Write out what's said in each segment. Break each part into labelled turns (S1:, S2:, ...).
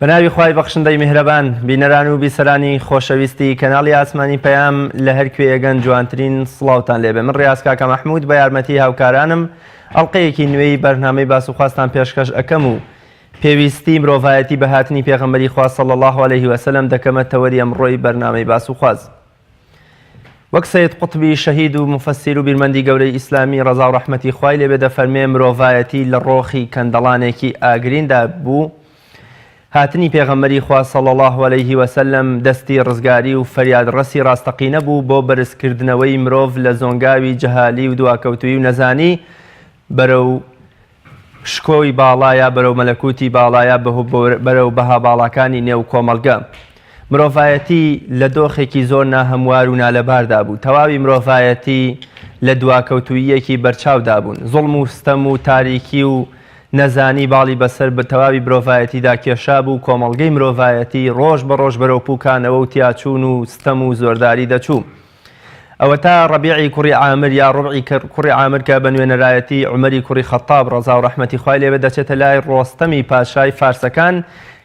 S1: بەناوی خوای بەخشندەی میهرەبان بینەران و بیسەرانی خۆشەویستی کەناڵی ئاسمانی پەیام لە هەر کوێیەگەن جوانترین سڵاوتان لێبێ. من ڕێاز کاکە مەحموود بە یارمەتی هاوکارانم ئەڵلقەیەکی نوێی بەرنامەی باسوخواستان پێشکەش ئەەکەم و پێویستی مرۆڤایەتی بە هاتنی پێغەمبەری خوا صلی الله علیه وسلم دەکەمە تەوەری ئەمڕۆی بەرنامەی باسوخواز. وەک سەید قوتبی شەهید و مفەسیر و بیرمەندی گەورەی ئیسلامی ڕەزا و ڕەحمەتی خوای لێبێ دەفەرمێ مرۆڤایەتی لە ڕۆخی کەندەڵانێکی ئاگریندا بوو. هاتنی پێغەمبەری خوا صلی الله علیه وسلم دەستی ڕزگاری و فەریادڕەسی ڕاستەقینە بوو بۆ بەرزکردنەوەی مرۆڤ لە زۆنگاوی جەهالی و دواکەوتووی و نەزانی بەرەو شکۆی باڵایە، بەرەو مەلەکوتی باڵایە، بەرەو بەها باڵاکانی نێو کۆمەڵگە. مرۆڤایەتی لە دۆخێکی زۆر ناهەموار و نالەباردا بوو. تەواوی مرۆڤایەتی لە دواکەوتوویەکی بەرچاودا بوون. زوڵم و ستەم و تاریکی و نەزانی باڵی بەسەر بە تەواوی مرۆڤایەتیدا کێشا بوو. کۆمەڵگەی مرۆڤایەتی ڕۆژ بە ڕۆژ بەرەو پووکانەوە و تیاچوون و ستەم و زۆرداری دەچوو. ئەوە تا ڕەبیعی کوڕی عامر یا ڕوبعی کوڕی عامر کە بە نوێنەرایەتی عومەری کوڕی خەتاب ڕەزا و ڕەحمەتی خوای لێبێ دەچێتە لای ڕۆستەمی پاشای فارسەکان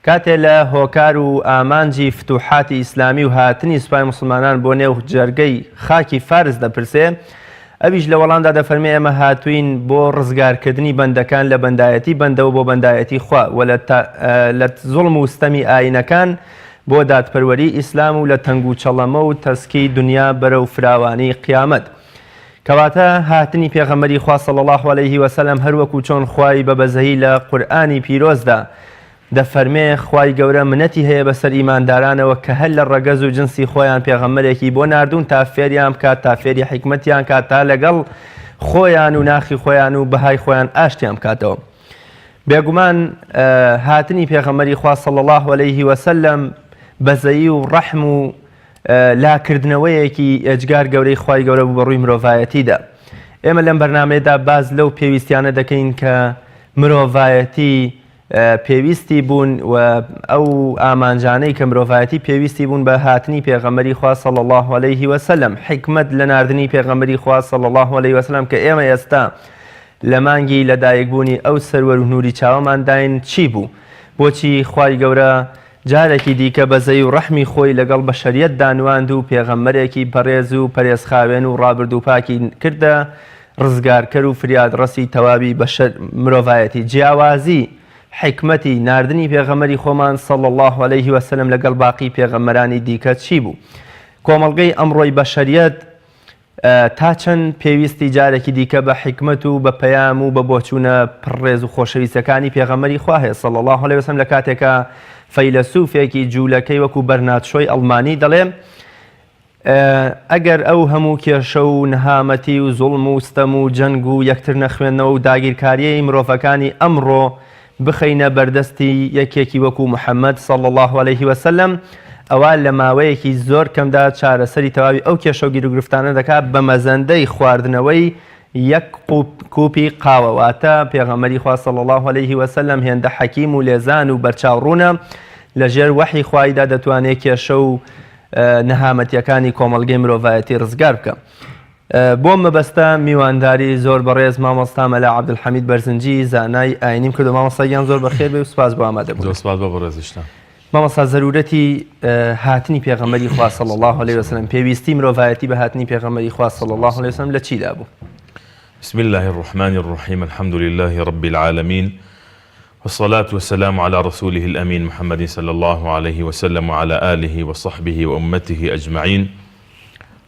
S1: کاتێ لە هۆکار و ئامانجی فتوحاتی ئیسلامی و هاتنی سوپای مسلمانان بۆ نێو جەرگەی خاکی فارس دەپرسێ. ئەویش لە وەڵامدا دەفەرمێ ئێمە هاتوین بۆ ڕزگارکردنی بەندەکان لە بەندایەتی بەندەوە بۆ بەندایەتی خوا و لە زوڵم و ستەمی ئاینەکان بۆ دادپەروەری ئیسلام و لە تەنگ و چەڵەمە و تەسکی دنیا بەرەو فراوانی قیامەت. کەواتە هاتنی پێغەمبەری خوا صلی الله علیه وسلم هەروەکو چۆن خوای بەبەزەهی لە قورئانی پیرۆزدا دەفەرمێ خوای گەورە منەتی هەیە بەسەر ئیماندارانەوە کە هەر لە ڕەگەز و جنسی خۆیان پێغەمبەرێکی بۆ ناردوون تا فێریان بکات، تا فێری حیکمەتیان کات، تا لەگەڵ خۆیان و ناخی خۆیان و بەهای خۆیان ئاشتیان بکاتەوە. بێگومان هاتنی پێغەمبەری خوا صلی الله علیه وسلم بەزەیی و ڕەحم و لاکردنەوەیەکی ئێجگار گەورەی خوای گەورە بوو بە ڕووی مرۆڤایەتیدا. ئێمە لەم بەرنامەیەدا باز لەو پێویستیانە دەکەین کە مرۆڤایەتی پێویستی بوون و ئەو ئامانجانەی کە مرۆڤایەتی پێویستی بوون بە هاتنی پێغەمبەری خوا صلی الله علیه وسلم. حکمت لە ناردنی پێغەمبەری خوا صلی الله علیه وسلم کە ئێمە ئێستا لە مانگی لەدایکبوونی ئەو سەروەر و نووری چاوەمان داین چی بوو؟ بۆچی خوای گەورە جارێکی دیکە بەزەی و ڕەحمی خۆی لەگەڵ بەشەریەت دانواند و پێغەمبەرێکی پەرێز و پەرێزخاوێن و ڕابرد و پاکی کردە ڕزگارکەر و فریادڕەسی تەواوی مرۆڤایەتی. جیاوازی حکمەتی ناردنی پێغەمبەری خۆمان صلی الله علیه وسلم لەگەڵ باقی پێغەمبەرانی دیکە چی بوو؟ کۆمەڵگەی ئەمڕۆی بەشەریەت تا چەند پێویستی جارێکی دیکە بە حکمت و بە پەیام و بە بۆچوونە پڕێز و خۆشەویستەکانی پێغەمبەری خوا هەیە صلی الله علیه وسلم. لە کاتێکە فەیلسوفێکی جوولەکەی وەکو بەرناتشۆی ئەڵمانی دەڵێ ئەگەر ئەو هەموو کێشە و نەهامەتی و زوڵم و ستەم و جەنگ و یەکتر نەخوێندنەوە و داگیرکاریەی مرۆڤەکانی ئەمڕۆ بخەینە بەردەستی یەکێکی وەکو محەممەد صلی الله علیه وسلم، ئەوە لە ماوەیەکی زۆر کەمدا چارەسەری تەواوی ئەو کێشە و گیرروگرفتانە دەکات بە مەزەندەی خواردنەوەی یەک کوپی قاوەواتە پێغەمبەری خوا صلی الله علیه وسلم هێندە حەکیم و لێزان و بەرچاوڕوونە لەژێر وەحی خوایدا دەتوانێت کێشە و نەهامەتیەکانی کۆمەڵگەی مرۆڤایەتی ڕزگار بکە. بۆ مەبەستە میوانداری زۆر بەڕێز مامۆستا مەلا عەبدولحەمید بەرزنجی زانای ئاینیم کردو. مامۆستایان زۆر بەخێر بێ و سوپاس بۆ ئامادەبوون.
S2: زۆر سوپاس بۆ بەڕێزیشتان.
S1: مامۆستا زەرورەتی هاتنی پێغەمبەری خوا صلی الله علیه وسلم، پێویستی مرۆڤایەتی بە هاتنی پێغەمبەری خوا صلی الله علیه وسلم لە چیدا بوو؟
S2: بسم الله الرحمن الرحيم الحمد لله رب العالمين والصلاة والسلام على رسوله الأمين محمد صلى الله عليه وسلم وعلى آله وصحبه وأمته أجمعين.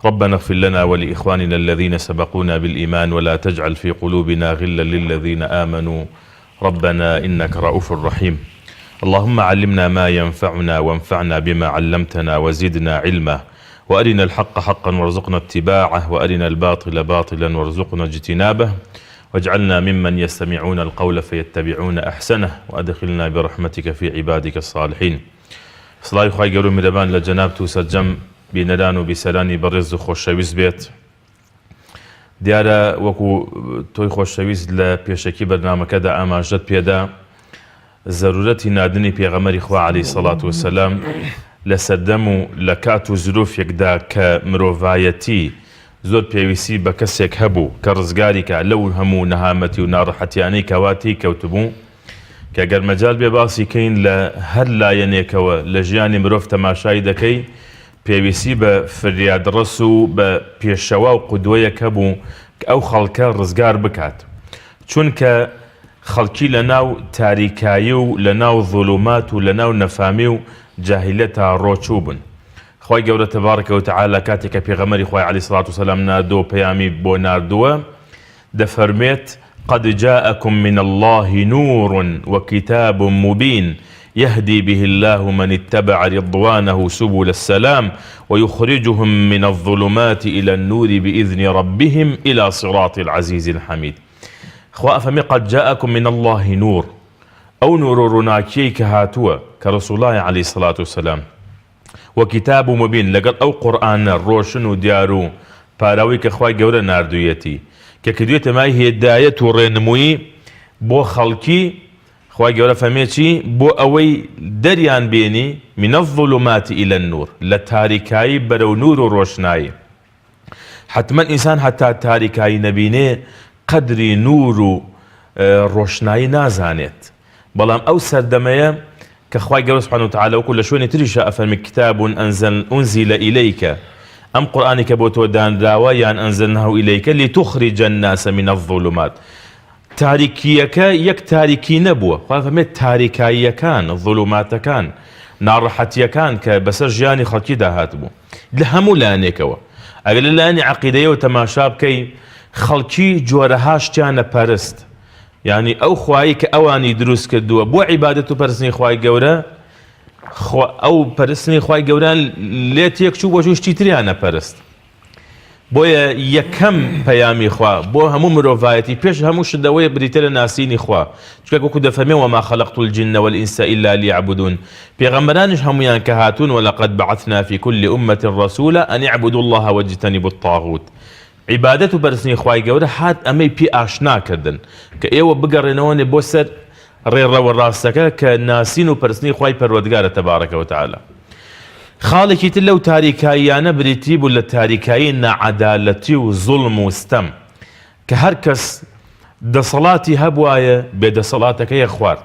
S2: ربنا اغفر لنا ولإخواننا الذين سبقونا بالإيمان ولا تجعل في قلوبنا غلا للذين آمنوا ربنا إنك رؤوف رحيم. اللهم علمنا ما ينفعنا وانفعنا بما علمتنا وزدنا علما وأرنا الحق حقا وارزقنا اتباعه وأرنا الباطل باطلا وارزقنا اجتنابه واجعلنا ممن يستمعون القول فيتبعون أحسنه وأدخلنا برحمتك في عبادك الصالحين. سڵاوی خوای گەورە و میرەبان لە جەنابت و سەرجەم بینەران و بیسەرانی بەڕێز و خۆشەویست بێت. دیارە وەکو تۆی خۆشەویست لە پێشەکی بەرنامەکەدا ئاماژەت پێدا زەرورەتی ناردنی پێغەمبەری خوا عەلەیهی سەڵات وەسەلام لە سەردەم و لە کات و زرۆفێکدا کە مرۆڤایەتی زۆر پێویستی بە کەسێک هەبوو کە ڕزگاری کە لەو هەموو نەهامەتی و ناڕەحەتیانەی کەواتی کەوتبوو کە گەر مەجال بێ باسی کەین لە هەر لایەنێکەوە لە ژیانی مرۆڤ تەماشای دەکەی پێویستی بە فریادڕەس و بە پێشەوا و قودوەیەک هەبوو کە ئەو خەڵکە ڕزگار بکات چونکە خەڵکی لە ناو تاریکایی و لە ناو ظولومات و لە ناو نەفامی و جاهیلەتە ڕۆچوو بن. خۆی گەورە تەبارەکە و تەعالە کاتێک کە پێغەمبەری خۆی عەلەیهی سەڵات وسەلام ناردووە پەیامی بۆ ناردووە دەفەرمێت قد جاءكم من الله نور وكتاب مبين يهدي به الله من اتبع رضوانه سبل السلام ويخرجهم من الظلمات إلى النور بإذن ربهم إلى صراط العزيز الحميد. خوا أفهمي قد جاءكم من الله نور أو نور رناكي كهاتوا كرسول الله عليه الصلاة والسلام وكتاب مبين لقد أو قرآن روشن وديارو باراوي كخواي قولة ناردويتي ككدوية ماي هي الداية ورينموي بو خلقي خواي قولة فهميتي بو أوي دريان بيني من الظلمات إلى النور لتاريكاي برو نور روشناي حتما إنسان حتى تاريكاي نبيني قدري نور روشناي نازانت بلام أو سردمية كخواي قولة سبحانه وتعالى وكل شوية تريشا أفهم كتاب أنزل إليك أم قرآنك بوتو دان داويا أنزلناه إليك لتخرج الناس من الظلمات تاريكيك يك تاريكي نبوة فهمت تاريكاي كان الظلمات كان نارحتي كان كبسر جاني خلقي داهاتبو لهمو لانيكوا أقل لاني عقيدة وتماشاب كي خلقي جورهاش تانا بارست يعني أو خوايك أواني دروس كدوا بو عبادتو برسني خواي قورا ئەو پەرستنی خوای گەورە لێت یەکچوو بۆ جوشتی تریانە پەرست بۆیە یەکەم پەیامی خوا بۆ هەموو مرۆڤایەتی پێش هەموو شدەوەی بریتە لە ناسینی خوا چکە وەکو دەفەرمێ وما خلقت الجن والإنس إلا ليعبدون پێغەمبەرانیش هەمویان کە هاتوون ولقد بعثنا في كل أمة رسولا أن اعبدوا الله واجتنبوا الطاغوت عیبادەت و بەرزنی خوای گەورە هات ئەمەی پێ ئاشنا کردن کە ئێوە بگەڕێنەوە بۆ سەر ڕێڕەوە ڕاستەکە کە ناسین و پەرستنی خوای پەروەردگارە تەبارەکە و تەعالە. خاڵێکی تر لەو تاریکاییانە بریتی بوو لە تاریکایی نەعەدالەتی و زوڵم و ستەم کە هەر کەس دەسەڵاتی هەبوایە بێدەسەڵاتەکەیە خوارد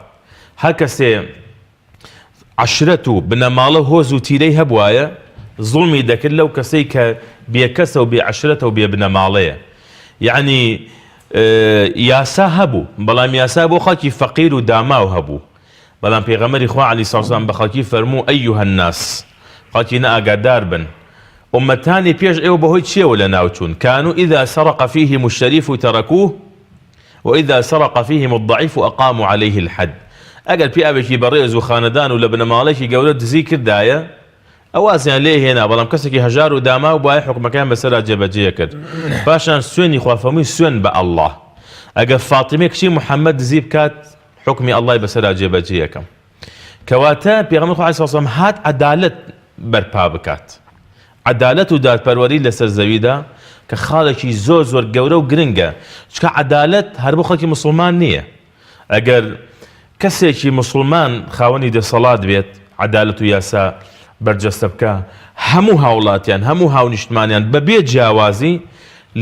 S2: هەر کەسێ عەشرەت و بنەماڵە هۆز و تیرەی هەبوایە زوڵمی دەکرد لەو کەسەی کە بێکەسە و بێعەشرەتە و بێ بنەماڵەیە یعنی یاسا هەبوو بەڵام یاسا بۆ خەڵکی فەقیر و داماو هەبوو بەڵام پێغەمبەری خوا عەلەیهی سەڵاتو وسەلام بە خەڵکی فەرموو ئەیوهە الناس خەڵکی ئاگادار بن ئومەتانی پێش ئێوە بەهۆی چیەوە لە ناوچوون كانوا إذا سرق فيهم الشريف تركوه وإذا سرق فيهم الضعيف أقاموا عليه الحد ئەگەر پیاوێکی بەڕێز و خانەدان و لە بنەماڵێکی گەورە دزی کردایە ئەوازیان لێ هێنا بەڵام کەسێکی هەژار و داما و بۆیە حکومەکان بەسەرا جێبەجێ کرد پاشان سوێنی خوا فەرمووی سوێن بە ئەڵڵاه ئەگەر فاتیمە کچی محەممەد دزی بکات حکمی ئەڵڵای بەسەرا جێبەجێ یەکەم کەواتە پێغەمبەر خوا عەلەیهی سەڵاتو وسەلام هات عەدالەت بەرپا بکات عەدالەت و دادپەروەری لەسەر زەویدا کە خاڵێکی زۆر گەورە و گرنگە چکە عەدالەت هەر بۆ خەڵکی مسڵمان نییە ئەگەر کەسێکی مسڵمان خاوەنی دەسەڵات بێت عەدالەت و یاسا بەرجەستە بکە هەموو هاوڵاتیان هەموو هاونیشتمانیان بەبێ جیاوازی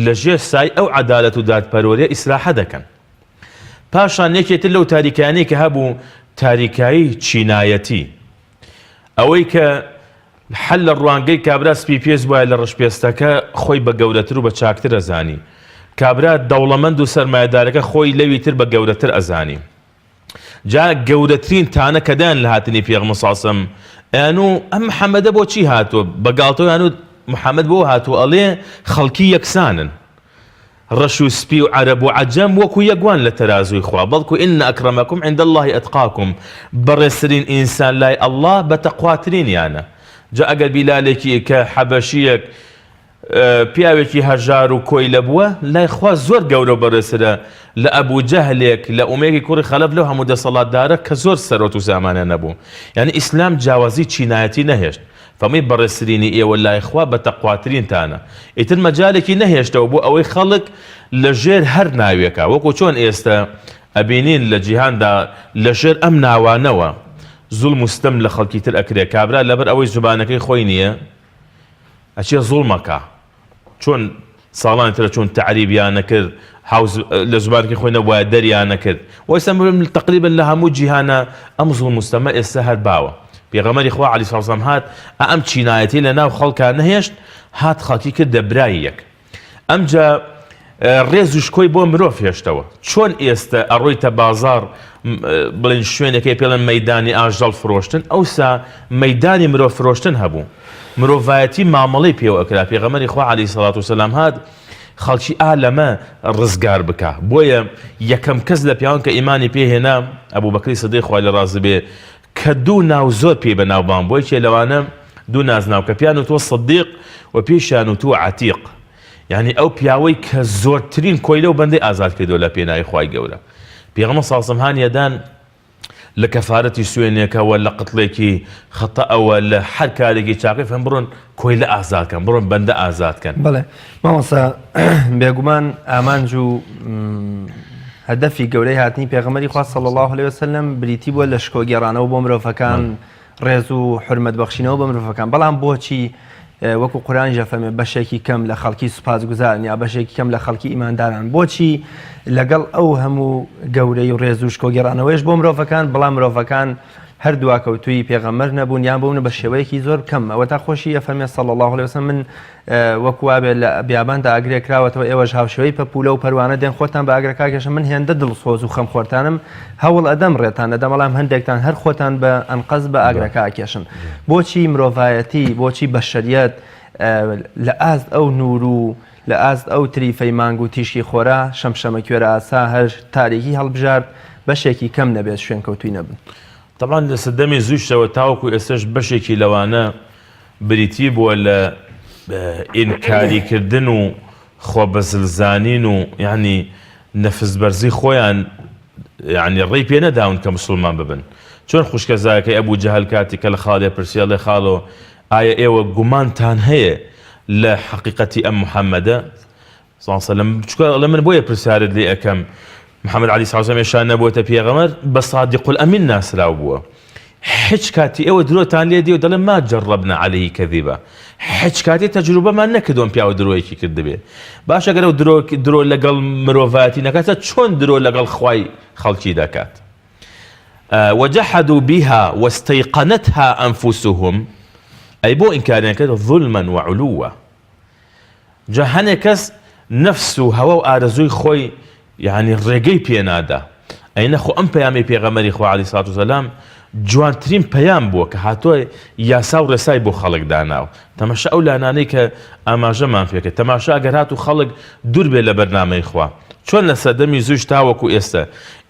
S2: لەژێر سای ئەو عەدالەت و دادپەروەریە ئیسلاح دەکەن پاشان یەکێتر لەو تاریکانەی کە هەبوو تاریکایی چینایەتی ئەوەی کە حەل لە ڕوانگەی کابرا سپی پێز وایە لە ڕەشپێستەکە خۆی بە گەورەتر و بە چاکتر ئەزانی کابرا دەوڵەمەند و سەرمایەدارەکە خۆی لەوی تر بە گەورەتر ئەزانی جا گەورەترین تانە کەدایان لە هاتنی پێغەمبەر سەڵاتو ئەنوو ئەم محەممەدە بۆچی هاتووە بەگاڵتەوە یانوو محەممەد بۆ هاتووە ئەڵێ خەڵکی یەکسانن ڕەش و سپی و عەرەب و عەجەم وەکو یەکوان لە تەرازووی خوا بەڵکو ئین ئەکرەمەکم عیند الله ئەتقاکم بەڕێزترین ئینسان لای ئەڵڵا بەتەقواترینیانە جا ئەگەر بیلالێکی کە حەبەشیەک پیاوێکی هەژار و کۆی لەبووە لای خوا زۆر گەورە بەڕێزترە لە ئەبوو جەهلێک لە ئومەیەکی کوڕی خەلەف لەو هەموو دەسەڵاتدارە کە زۆر سەرۆت و زامانە نەبوو یعنی ئیسلام جیاوازی چینایەتی نەهێشت فەرمووی بەڕێزترینی ئێوە لای خوا بەتەقواترینتانە ئیتر مەجالێکی نەهێشتەوە بۆ ئەوەی خەڵک لەژێر هەر ناوێکە وەکو چۆن ئێستا ئەبینین لە جیهاندا لەژێر ئەم ناوانەوە زوڵم و ستەم لە خەڵکی تر ئەکرێ کابرا لەبەر ئەوەی زوبانەکەی خۆی نییە ئەچێ زوڵمەکە چۆن ساڵانی ترە چۆن تعریبیان نەکرد لە زمانێکی خۆی نەبووە دەریان نەکرد و ئێستا تقریبا لە هەموو جیهانە ئەم زوڵم مستەمە ئێستا هەر باوە پێغەمبەری خوا عەلەیهی سەڵاتو وسەلام هات ئەم چینایەتی لە ناو خەڵکان نەهێشت هات خەڵکی کردە برای یەک ئەمجا ڕێز و شکۆی بۆ مرۆڤ هێشتەوە چۆن ئێستا ئەڕۆیتە بازاڕ بڵێن شوێنەکەی پێڵەن مەیدانی ئاژەڵ فرۆشتن ئەوسا مەیدانی مرۆڤ فرۆشتن هەبوو مرۆڤایەتی مامەڵەی پێوە ئەکرا پێغەمبەری خوا عەلەیهی سەڵاتو وسەلام هات خەڵکی لەمە ڕزگار بکە بۆیە یەکەم کەس لە پیاوان کە ئیمانی پێهێنا ئەبوبەکری سیدیق خوای لە ڕازی بێ کە دوو ناو زۆر پێی بەناوبان بۆی کێ لەوانە دوو نازناو کە پیان و تۆ سیدیق و پێشیان و تۆ عەتیق یعنی ئەو پیاوەی کە زۆرترین کۆیلە و بەندەی ئازاد کردەوە لە پێناوی خوای گەورە پێغەمبەر سەڵ هانیەدان لە کەفارەتی سوێنێکەوە لە قتڵێکی خەتەئەوە لە هەر کارێکی چاقی فەرمووی بڕۆن کۆیلە ئازادکەن بڕۆن بەندە ئازادکەن
S1: بەڵێ مامۆستا بێگومان ئامانج و هەدەفی گەورەی هاتنی پێغەمبەری خوا صلی الله علیه وسلم بریتی بووە لە شکۆگێڕانەوە بۆ مرۆڤەکان ڕێز و حورمەت بەخشینەوە بە مرۆڤەکان بەڵام بۆچی وەکو قورئان جەفەرمێ بەشێکی کەم لە خەڵکی سوپاسگوزارن یا بەشێکی کەم لە خەڵکی ئیمانداران بۆچی لەگەڵ ئەو هەموو گەورەی و ڕێز و شکۆگێڕانەوەیش بۆ مرۆڤەکان بەڵام مرۆڤەکان هەر دواکەوتووی پێغەمبەر نەبوون یان بوون بە شێوەیەکی زۆر کەم ئەوە تا خۆشی ئەفەرمێ صلی الله علیه وسلم من وەکو وابێ لە بیاباندا ئاگرێکراوەتەوە ئێوەش هاوشێوەی پەپولە و پەروانە دێن خۆتان بە ئاگرەکە کێشن من هێندە دڵسۆز و خەمخۆرتانم هەوڵ ئەدەم ڕێتان دەدەم بەڵام هەندێکتان هەر خۆتان بە ئەنقەز بە ئاگرەکە کێشن بۆچی مرۆڤایەتی بۆچی بەشەریەت لە ئاست ئەو نور و لە ئاست ئەو تریفەی مانگ و تیشکی خۆرا شەمشەمە کوێرە ئاسا هەر تاریکی هەڵبژارد بەشێکی کەم نەبێت شوێن کەوتووی نەبن
S2: طبعا لە سەردەمی زووشتەوە تاوەکو ئێستش بەشێکی لەوانە بریتی بووە لە ئینکاریکردن و خۆبەزلزانین و یعنی نەفسبەرزی خۆیان یعنی ڕێی پێ نەداون کە موسڵمان ببن چۆن خوشکەزایەکەی ئەبوو جەهەل کاتی کە لە خاڵێ پرسیە لێ خاڵۆ ئایا ئێوە گومانتان هەیە لە حەقیقەتی ئەم محەممەدە لە من بۆیە پرسیارت لێ ئەەکەم محەممەد عەلەیهی سەڵاتو وسەلام شان نەبووەتە پێغەمبەر بە صادق الئەمین ناسراو بووە هیچ کاتی ئێوە درۆتان لێ دێ و دەڵێن ما جەڕەبنا عەلەیهی کەذیبە هیچ کاتی تەجروبەمان نەکردووە پیاوە درۆیەکی کردبێ باش ئەگەر ئەو درۆ لەگەڵ مرۆڤایەتی نەکاتە چۆن درۆ لەگەڵ خوای خەڵکی دەکات وجحدوا بها واستيقنتها أنفسهم أي بو إنكاريان كده ظلما وعلوا جهنه كس نفسه هوا وآرزوي خوي يعني الرقي بينادا أي نخو أم بيامي بيغمري خو عليه الصلاة والسلام جوان ترين بيام بو كهاتوي ياساو رساي بو خلق داناو تماشا أولا نانيك أما جمان فيك تماشا أقراتو خلق دور بي لبرنامي إخوة چۆن لە سەردەمی زووش تاوەکو ئێستا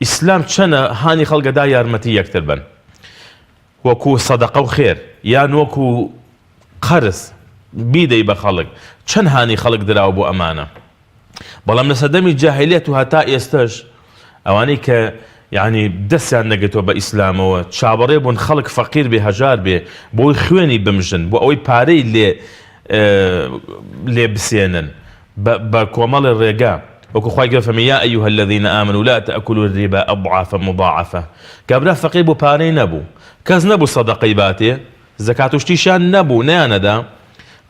S2: ئیسلام چەنە هانی خەڵگەدا یارمەتی یەکتر بن وەکو سەدەقە و خێر یان وەکو قەرز بیدەی بە خەڵک چەند هانی خەڵک دراوە بۆ ئەمانە بەڵام لە سەردەمی جاهیلیەت و هەتا ئێستش ئەوانەی کە یعنی دەستیان نەگەتەوە بە ئیسلامەوە چاوەڕێ بوون خەڵک فەقیر بێ هەژار بێ بۆی خوێنی بمژن بۆ ئەوەی پارەی لێ بسێنن بە کۆمەڵی ڕێگا وكو خواهي قال يا أيها الذين آمنوا لا تأكلوا الربا أضعافا مضاعفة كابرا فقير بو باري نبو كاز نبو صدقي باتي زكاة وشتيشان نبو نانا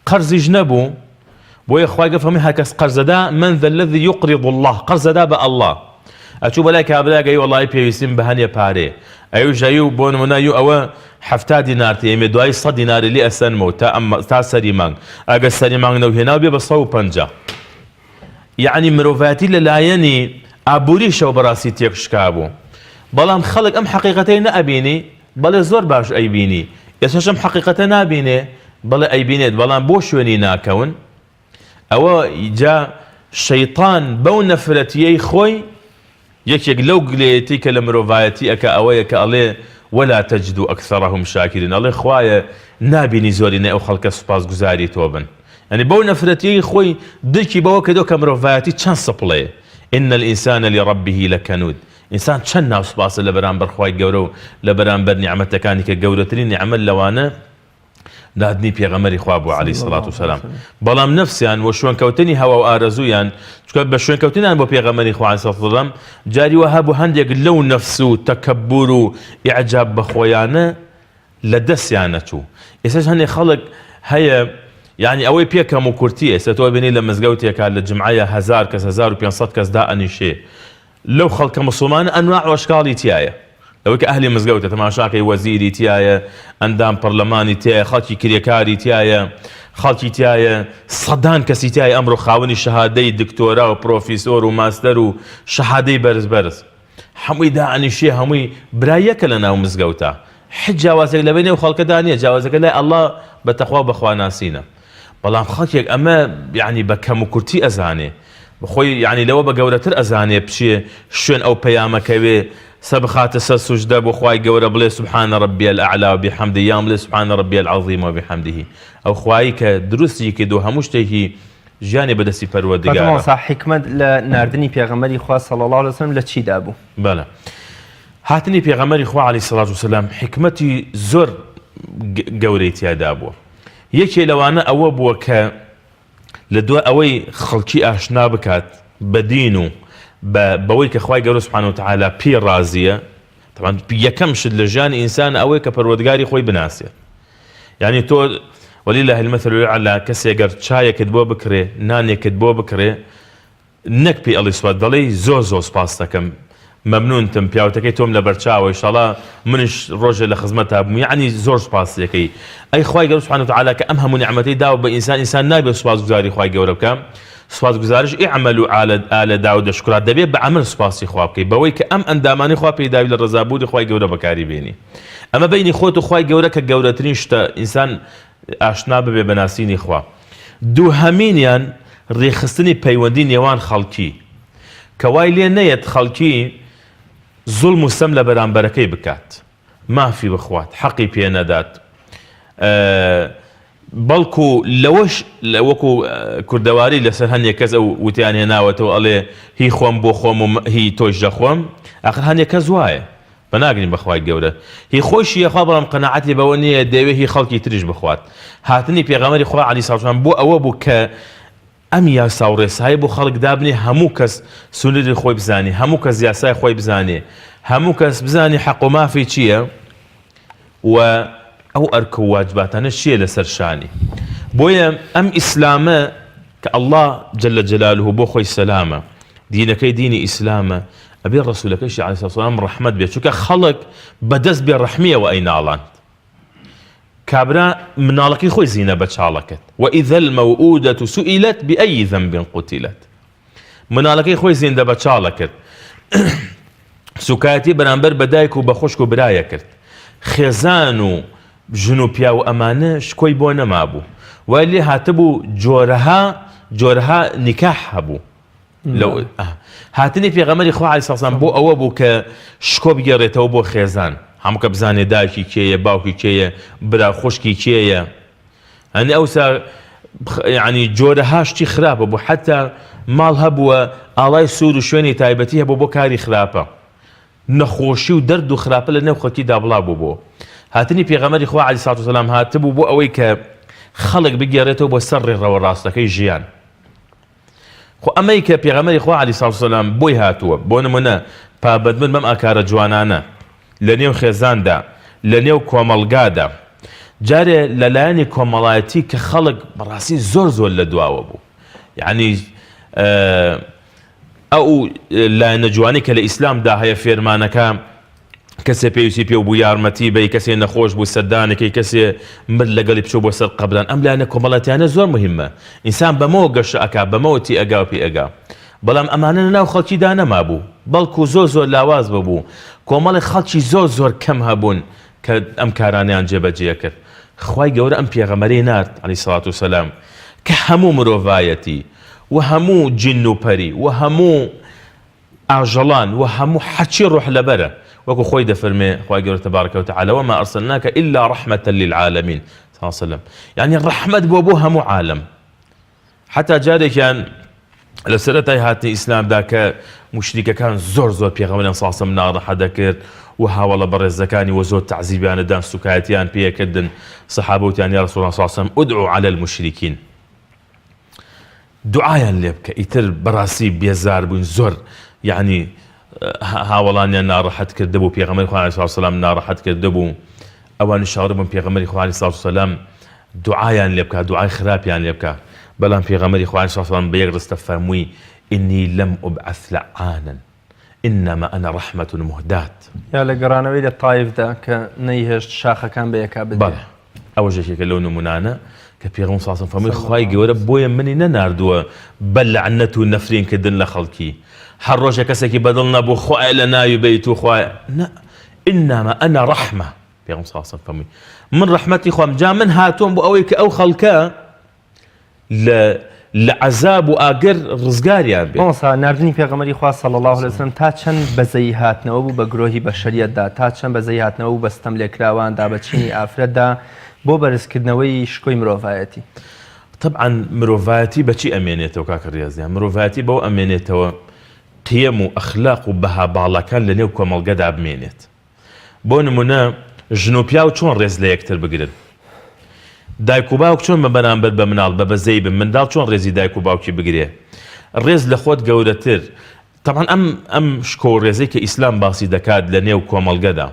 S2: قرزج نبو بو خواهي قال هكاس قرز دا من ذا الذي يقرض الله قرز دا با الله أشوف لا كابرا قال والله بيسم بهانيا باري أيو جايو بون منايو أو حفتا دينار تيمي دواي 100 دينار اللي أسن موتا أما تا سريمان أجا سريمان نو هنا بيبصو بنجا يعني مرۆڤایەتی لەلایەنی ئابووریشەوە بەڕاستی تێکشکابوو بەڵام خەڵک ئەم حەقیقەتەی نەئەبینی بەڵێ زۆر باش ئەیبینی ئێستاش ئەم حەقیقەتە نابینێ بەڵێ ئەیبینێت بەڵام بۆ شوێنی ناکەون ئەوە جا شەیطان بەو نەفرەتیەی خۆی یەکێک لەو گلەیەتی کە لە مرۆڤایەتی ئەکە ئەوەیە کە ئەڵێ ولا تجد أكثرهم شاكرين ئەڵێ خوایە نابینی زۆرینە ئەو خەڵکە سوپاسگوزاری تۆ بن يعني بو نفرتي خوي دلكي بو كدو كمروفاتي تشان سبلي ان الانسان لربه لكنود انسان تشان ناس باص لبران برخواي جورو لبران بر نعمته كانك جورتري نعمل لوانا نادني بيغمري خوابو عليه الصلاه والسلام بلام نفسيان وشون كوتني هوا وارزويان بشون كوتني بو بيغمري خو عليه الصلاه والسلام جاري وهابو هندق لو نفسه تكبر اعجاب بخويانا لدسيانته اساس هني خلق هي يعني ئەوەی پێکەم و کورتی ئێستا تۆ بینی لە مزگەوتێکە لە جمعەیە 1000 کەس 1500 کەس دائەنیشێ لەو خەڵکە مسلمانە ئەنواع و ئەشکاڵی تایە لەوەی کە ئەهلی مزگەوتە تەماشاکەی وەزیری تایە ئەندام پەرلەمانی تایە خەڵکی کرێکاری تایە خەڵکی تایە سەدان کەسی تایە ئەمڕۆ خاوەنی شەهادەی دکتۆرا و پرۆفیسۆر و ماستەر و شەهادەی بەرز بەرز هەمووی دائەنیشێ هەمووی برایەکە لە ناو مزگەوتە حج جیاوازێک لە بینێ و خەڵکەدا نییە جیاوازەکە لای ئەڵڵا بەتەخوا بەخواناسینە بەڵام خەڵکێک ئەمە یعنی بە کەم و کورتی ئەزانێ بخۆی یعنی لەوە بە گەورەتر ئەزانێ بچێ شوێن ئەو پەیامەکەوێ سبخات سجدة بخواي جورا بلي سبحان ربي الأعلى وبحمده يام بلي سبحان ربي العظيم وبحمده أو خواي كدرسي كدو همشته جانب دسي پروردگار
S1: فاطمه صح حكمة لناردني پیغمبري خوا صلى الله عليه وسلم لچي دابو
S2: بله هاتني پیغمبري خوا عليه الصلاة والسلام حكمتي زور گوريتي دابو يكي لوانا أو بو ك لدو أوي خلقي أشنا بكات بدينو بەوەی کە خوای گەورە سبحانه وتعالى پێ رازیە طبعا یەکەم شت لە ژیانی ئینسان ئەوەی کە پەروەردگاری خۆی بناسێت یعنی تۆ ولله المثل الأعلى کەسێک گەر چایەکت بۆ بکرێ نانێکت بۆ بکرێ نەک پێی ئەڵی سوات دەڵێی زۆر سپاس دەکەم مەمنونتم پیاوتەکەی تۆم لە بەرچاوە ئینشاڵڵا منش ڕۆژێ لە خزمەتە بووم یعنی زۆر سپاس دەکەی ئەی خوای گەورە سبحانه وتعالى کە ئەم هەموو نیعمەتەی داوە بە ئینسان نابێت سوپاسگوزاری خوای گەورە بکە سپاس گزارش اعملوا على داود شکر دەبێت بە عمل سپاسی خوا بکەی بەوەی کە ئەم ئەندامانی خوا پێداوی لە ڕزابوودی خوای گەورە بەکاری بێنی ئەمە بینی خۆت و خوای گەورە کە گەورەترین شتە ئینسان ئاشنا ببێ بە ناسینی خوا دووهەمینیان ڕێخستنی پەیوەندی نێوان خەڵکی کە وای لێ نەیەت خەڵکی زوڵم و سەم لە بەرامبەرەکەی بکات مافی بخوات حەقی پێ نەدات بەڵکو لەوەش وەکو کوردەواری لەسەر هەندێک کەس ئەو وتیان هێناوەتەوە ئەڵێ هی خۆم بۆ خۆم و هی تۆش دەخۆم ئاخر هەندێک کەس وایە بەناگرین بەخوای گەورە هی خۆشی یەخوا بەڵام قەناعەتی بەوە نییە دەوێت هی خەڵکی تریش بخوات هاتنی پێغەمبەری خوا عەلەیهی سەڵام بۆ ئەوە بوو کە ئەم یاسا و ڕێسایی بۆ خەڵک دابنێ هەموو کەس سنووری خۆی بزانێ هەموو کەس یاسای خۆی بزانێ هەموو کەس بزانێ حەق و مافی چییە و ئەو ئەرک و واجباتانە چییە لەسەر شانی بۆیە ئەم ئیسلامە کە ئەڵڵا جەلە جەلالوه بۆ خۆی سەلامە دینەکەی دینی ئیسلامە ئەبێ ڕەسوولەکەیشی عەلەیهی سەڵاتو وەسەلام ڕەحمەت بێت چونکە خەڵک بەدەست بێ ڕەحمیەوە ئەیناڵان کابرا مناڵەکەی خۆی زینە بە چاڵەکەت وإذا الموءودة سئلت بأي ذنب قتلت مناڵەکەی خۆی زیندە بە چاڵەکەت سوکایەتی بەرامبەر بە دایک و بە خوشک و برایە کرد خێزان و ژن و پیا و ئەمانە شکۆی بۆ نەمابوو وای لێ هاتبوو جۆرەها نیکاح هەبوو هاتنی پێغەمبەری خوا عەلەیهی سەڵام بۆ ئەوە بوو کە شکۆ بگێڕێتەوە بۆ خێزان هەموو کە بزانێ دایکی کێیە باوکی کێیە برا خوشکی کێیە هەنێ ئەوسا یعنی جۆرەها شتی خراپە بوو حتا ماڵ هەبووە ئاڵای سوور و شوێنی تایبەتی هەبوو بۆ کاری خراپە نەخۆشی و دەرد و خراپە لە نێو خەڵکیدا بڵاو بوو هاتنی پێغەمبەری خوا عەلەیهی سەڵاتو وەسەلام هاتبوو بۆ ئەوەی کە خەڵک بگێڕێتەوە بۆ سەر ڕێڕەوە ڕاستەکەی ژیان خۆ ئەمەی کە پێغەمبەری خوا عەلەیهی سەڵاتو وەسەلام بۆی هاتووە بۆ نمونە پابەدمن بەم ئاکارە جوانانە لە نێو خێزاندا لە نێو کۆمەڵگادا جارێ لەلایەنی کۆمەڵایەتی کە خەڵک بەڕاستی زۆر لە دواوە بوو یعنی ئەو لایەنە جوانی کە لە ئیسلامدا هەیە فێرمانەکە کەسێ پێویستی پێ بوو یارمەتی بەی کەسێ نەخۆش بوو سەردانێکی کەسێ مرد لەگەڵی بچوو بۆ سەر قەبران ئەم لایەنە کۆمەڵایەتیانە زۆر مهمە ئینسان بەمەوە گەشە ئەکا بەمەوە تی ئەگا و پێ ئەگا بەڵام ئەمانە ناو خەڵکیدا نەمابوو بەڵکو زۆر لاواز ببوو کۆمەڵی خەڵکی زۆر کەم هەبوون کە ئەم کارانیان جێبەجێ کرد خوای گەورە ئەم پێغەمبەرەی نارد عەلەیهی سەڵاتو وەسەلام کە هەموو مرۆڤایەتی و هەموو جن و پەری و هەموو ئاژەڵان و هەموو حەچی ڕوح لەبەرە وەکو خۆی دەفەرمێ خوای گەورە تەبارەکە وتەعالە وما أرسلناك إلا رحمة للعالمين صلى الله عليه وسلم يعني الرحمة بۆ هەموو عالم حتى جارێکیان لە سەرەتای هاتنی ئیسلامدا کە موشریکەکان زۆر پێغەمبەریان صلی الله عليه وسلم ناڕەحەت دەکرد و هاوڵە بەڕێزەکانی و زۆر تەعزیبیانەدان سوکایەتیان پێکردن سەحابە وتیان یا رسول الله صلی الله عليه وسلم ادعوا على المشركين دوعایان لێ بکە ئیتر بەڕاستی بێزار بوون زۆر یعنی هاوڵانیان ناڕەحەت کرده بوو پێغەمبەری خوا عەلەیهی سەڵاتو وەسەلام ناڕەحەت کرده بوو ئەوان شاڕ بوون پێغەمبەری خوا عەلەیهی سەڵاتو وەسەلام دوعایان لێ بکات دوعای خراپیان لێ بکات بەڵام پێغەمبەری خوا عەلەیهی سەڵام بە یەک ڕستە فەرمووی ئینی لەم ئوبعەث لەعانن ئینەما ئەنا ڕەحمەتون مهدات
S1: یا لە گەڕانەوەی لە تایفدا کە نەیهێشت شاخەکان بە یەکا بدرێت
S2: بەڵێ ئەوە ژێکێکە لەو نمونانە کە پێغەمبەر صلی الله عەلەیهی وسەلەم فەرمووی خوای گەورە بۆیە منی نەناردووە بە لەعنەت و نەفرینکردن لە خەڵکی هەر ڕۆژێ کەسێکی بەدڵ نەبوو خوایە لە ناوی بەیت و خوایە ئینەما ئەنا ڕەحمە پێغەمبەر صلی الله عەلەیهی وسەلەم فەرمووی من ڕەحمەتی خوام جا من هاتووم بۆ ئەوەی کە ئەو خەڵکە لە عەزاب و ئاگر ڕزگاریان بێت
S1: مامۆستا ناردنی پێغەمبەری خوا صلی الله علیه وسلم تا چەند بەزەیی هاتنەوە بوو بە گرۆهی بەشەریەتدا تا چەند بەزەیی هاتنەوە بوو بە ستەم لێکراواندا بە چینی ئافرەتدا بۆ بەرزکردنەوەی شکۆی مرۆڤایەتی
S2: طبعا مرۆڤایەتی بەچی ئەمێنێتەوە کاکە ڕیاضیان مرۆڤایەتی بەو ئەمێنێتەوە قیەم و ئەخلاق و بەها باڵەکان لە نێو کۆمەڵگەدا بمێنێت بۆ نمونە ژن و پیاو چۆن ڕێز لە یەکتر بگرن دایک و باوک چۆن بە بەرامبەر بە مناڵ بە بەزەی بن منداڵ چۆن ڕێزی دایک و باوکی بگرێ ڕێز لە خۆت گەورەتر طبعا ئەم شکۆ و ڕێزەی کە ئیسلام باسی دەکات لە نێو کۆمەڵگەدا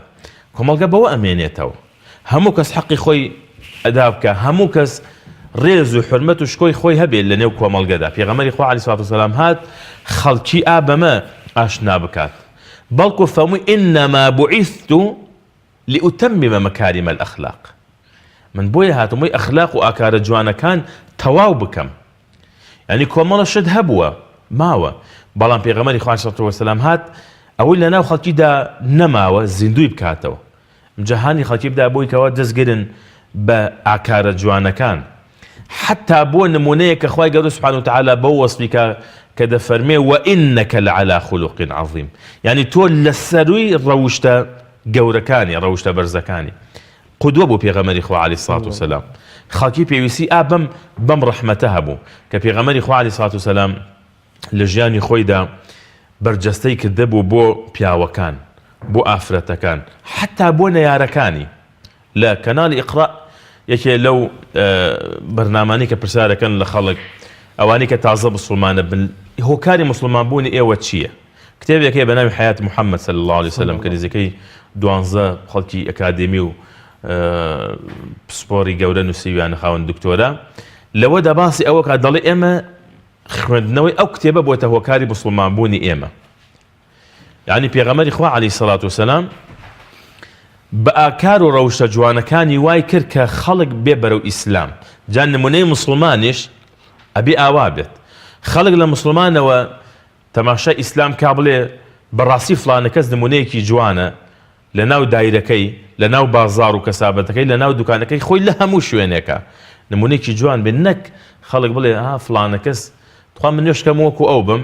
S2: کۆمەڵگە بەوە ئەمێنێتەوە هەموو کەس حەقی خۆی ئەدا بکە هەموو کەس ڕێز و حرمەت و شکۆی خۆی هەبێت لە نێو کۆمەڵگەدا پێغەمبەری خوا عەلەیهی سەڵات وسەلام هات خەڵکی بەمە ئاشنا بکات بەڵکو فەرمووی ئینەما بوعیثت لئوتەممە مەکاریم الأخلاق من بۆیە هاتمەوەی ئەخلاق و ئاکارە جوانەکان تەواو بکەم یعنی کۆمەڵە شت هەبووە ماوە بەڵام پێغەمبەری خوا عەلەیهی سەڵات وسەلام هات ئەوەی لەناو خەڵکیدا نەماوە زیندوی بکاتەوە جەهانی خەڵکی بدا بۆی کەوا دەستگرن بە ئاکارە جوانەکان حتا بۆ نمونەیە کە خوای گەورە سوبحانه وتعالى بەو وەسفی کە دەفەرمێ وئینەکە لەعەلا خولوق عەظیم یعنی تۆ لە سەرووی ڕەوشتە گەورەکانی ڕەوشتە بەرزەکانی قودوە بۆ پێغەمبەری خوا عەلەیهی سەڵات وسەلام خەڵکی پێویستی بەم ڕەحمەتە هەبوو کە پێغەمبەری خوا عەلەیهی سەڵات وسەلام لە ژیانی خۆیدا بەرجەستەی کردەبوو بۆ پیاوەکان بۆ ئافرەتەکان حتا بۆ نەیارەکانی لە کەناڵی ئیقرا یەکێ لەو بەرنامانەی کە پرسیارەکەن لە خەڵک ئەوانەی کە تازە مسڵمانە بن هۆکاری مسڵمان بوونی ئێوە چییە کتێبێکەیە بە ناوی حەیاتی محەممەد صلی الله عليه وسلم کە نزیکەی 12 خەڵکی ئەکادێمی و پسپۆری گەورە نووسیویانە خاوەن دکتۆرە لەوە دەباسی ئەوە کە دەڵێ ئێمە خوێندنەوەی ئەو کتێبە بۆتە هۆکاری مسڵمان بوونی ئێمە یعنی پێغەمبەری خوا عەلەیهی سەڵات وسەلام بە ئاکار و ڕەوشە جوانەکانی وای کرد کە خەڵک بێ بەرەو ئیسلام جان نمونەی مسلمانیش ئەبێ ئاوا بێت خەڵک لە مسلمانەوە تەماشای ئیسلام کا بڵێ بەڕاستی فلانە کەس نمونەیەکی جوانە لە ناو دایرەکەی لە ناو بازاڕ و کەسابەتەکەی لە ناو دوکانەکەی خۆی لە هەموو شوێنێکە نمونەیەکی جوان بێت نەک خەڵک بڵێ فلانە کەس تخوا من نوێشکەم وەکو ئەو بم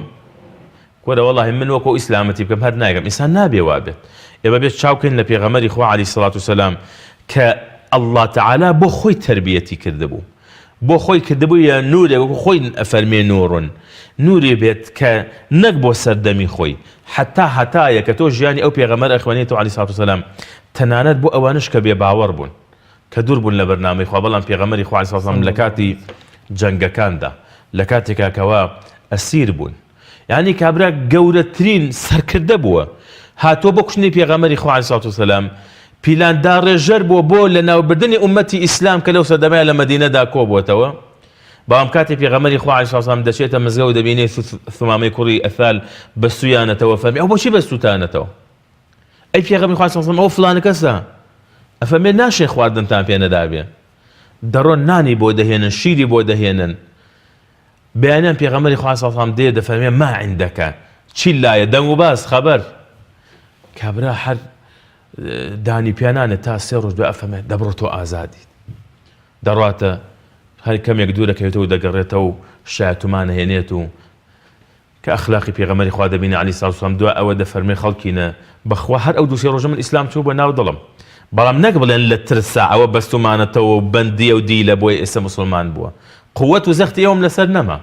S2: وەرە وەڵاهی من وەکو ئیسلامەتی بکەم هەر ناگەم ئینسان نابێ وا بێت ئێمە بێت چاوکەین لە پێغەمبەری خوا عەلەیهی سەڵات وسەلام کە ئەڵڵا تەعالا بۆ خۆی تەربیەتی کردبوو بۆ خۆی کردبوو یە نورێک وەکو خۆی ئەفەرمێ نوڕن نوری بێت کە نەک بۆ سەردەمی خۆی هەتایە کە تۆ ژیانی ئەو پێغەمبەر ئەخوێنیتەوە عەلەیهی سەڵات وسەلام تەنانەت بۆ ئەوانش کە بێباوەڕ بوون کە دوور بوون لە بەرنامەی خوا بەڵام پێغەمبەری خوا عەلەیهی سەڵات وسەلام لە کاتی جەنگەکاندا لە کاتێکا کەوا ئەسیر بوون یعنی کابرا گەورەترین سەرکردە بووە هاتۆ بۆ کوشتنی پێغەمبەری خوا عەلەیهی سەڵات وسەلام پیلاندا ڕێژەر بۆ لە ناوبردنی ئومەتی ئیسلام کە لەو سەردەمەیە لە مەدینەدا کۆ بووەتەوە بەڵام کاتی پێغەمبەری خوا عەلەیهی سەڵات وسەلام دەچێتە مزگەوت دەبینێ ثومامەی کوڕی ئەثال بەستویانەتەوە فەرمێ ئەو بۆچی بەستوتانەتەوە ئەی پێغەمبەری خوا عەلەیهی سەڵات وسەلام ئەو فلانە کەسە ئەفەرمێ ناشێ خواردنتان پێ نەدابێ دەڕۆن نانی بۆ دەهێنن شیری بۆ دەهێنن بەیانیان پێغەمبەری خوا عەلەیهی سەڵات وسەلام دێ دەفەرمێ ما عندەکە چی لایە دەنگ و باس خەبەر کابرا هەر دانی پیانانە تا 3 ڕۆژ دوای ئەفەرمێ دەبڕۆ تۆ ئازادیت دەڕاتە هەر کەمێک دوورەکەوێتەوە و دەگەڕێتەوە و شایەتومان هێنێت و کە ئەخلاقی پێغەمبەری خوا دەبینە عەلەیهی سەڵات وسەلام دوای ئەوە دەفەرمێ خەڵکینە بەخوا هەر ئەو 2-3 ڕۆژە من ئیسلام چوو بە ناو دڵم بەڵام نەک بڵێن لە ترسا ئەوە بەستومانەتەوە و بەندیە و دیلە بۆی ئێستا مسلمان بووە قووەت و زەختی ئەوم لەسەر نەما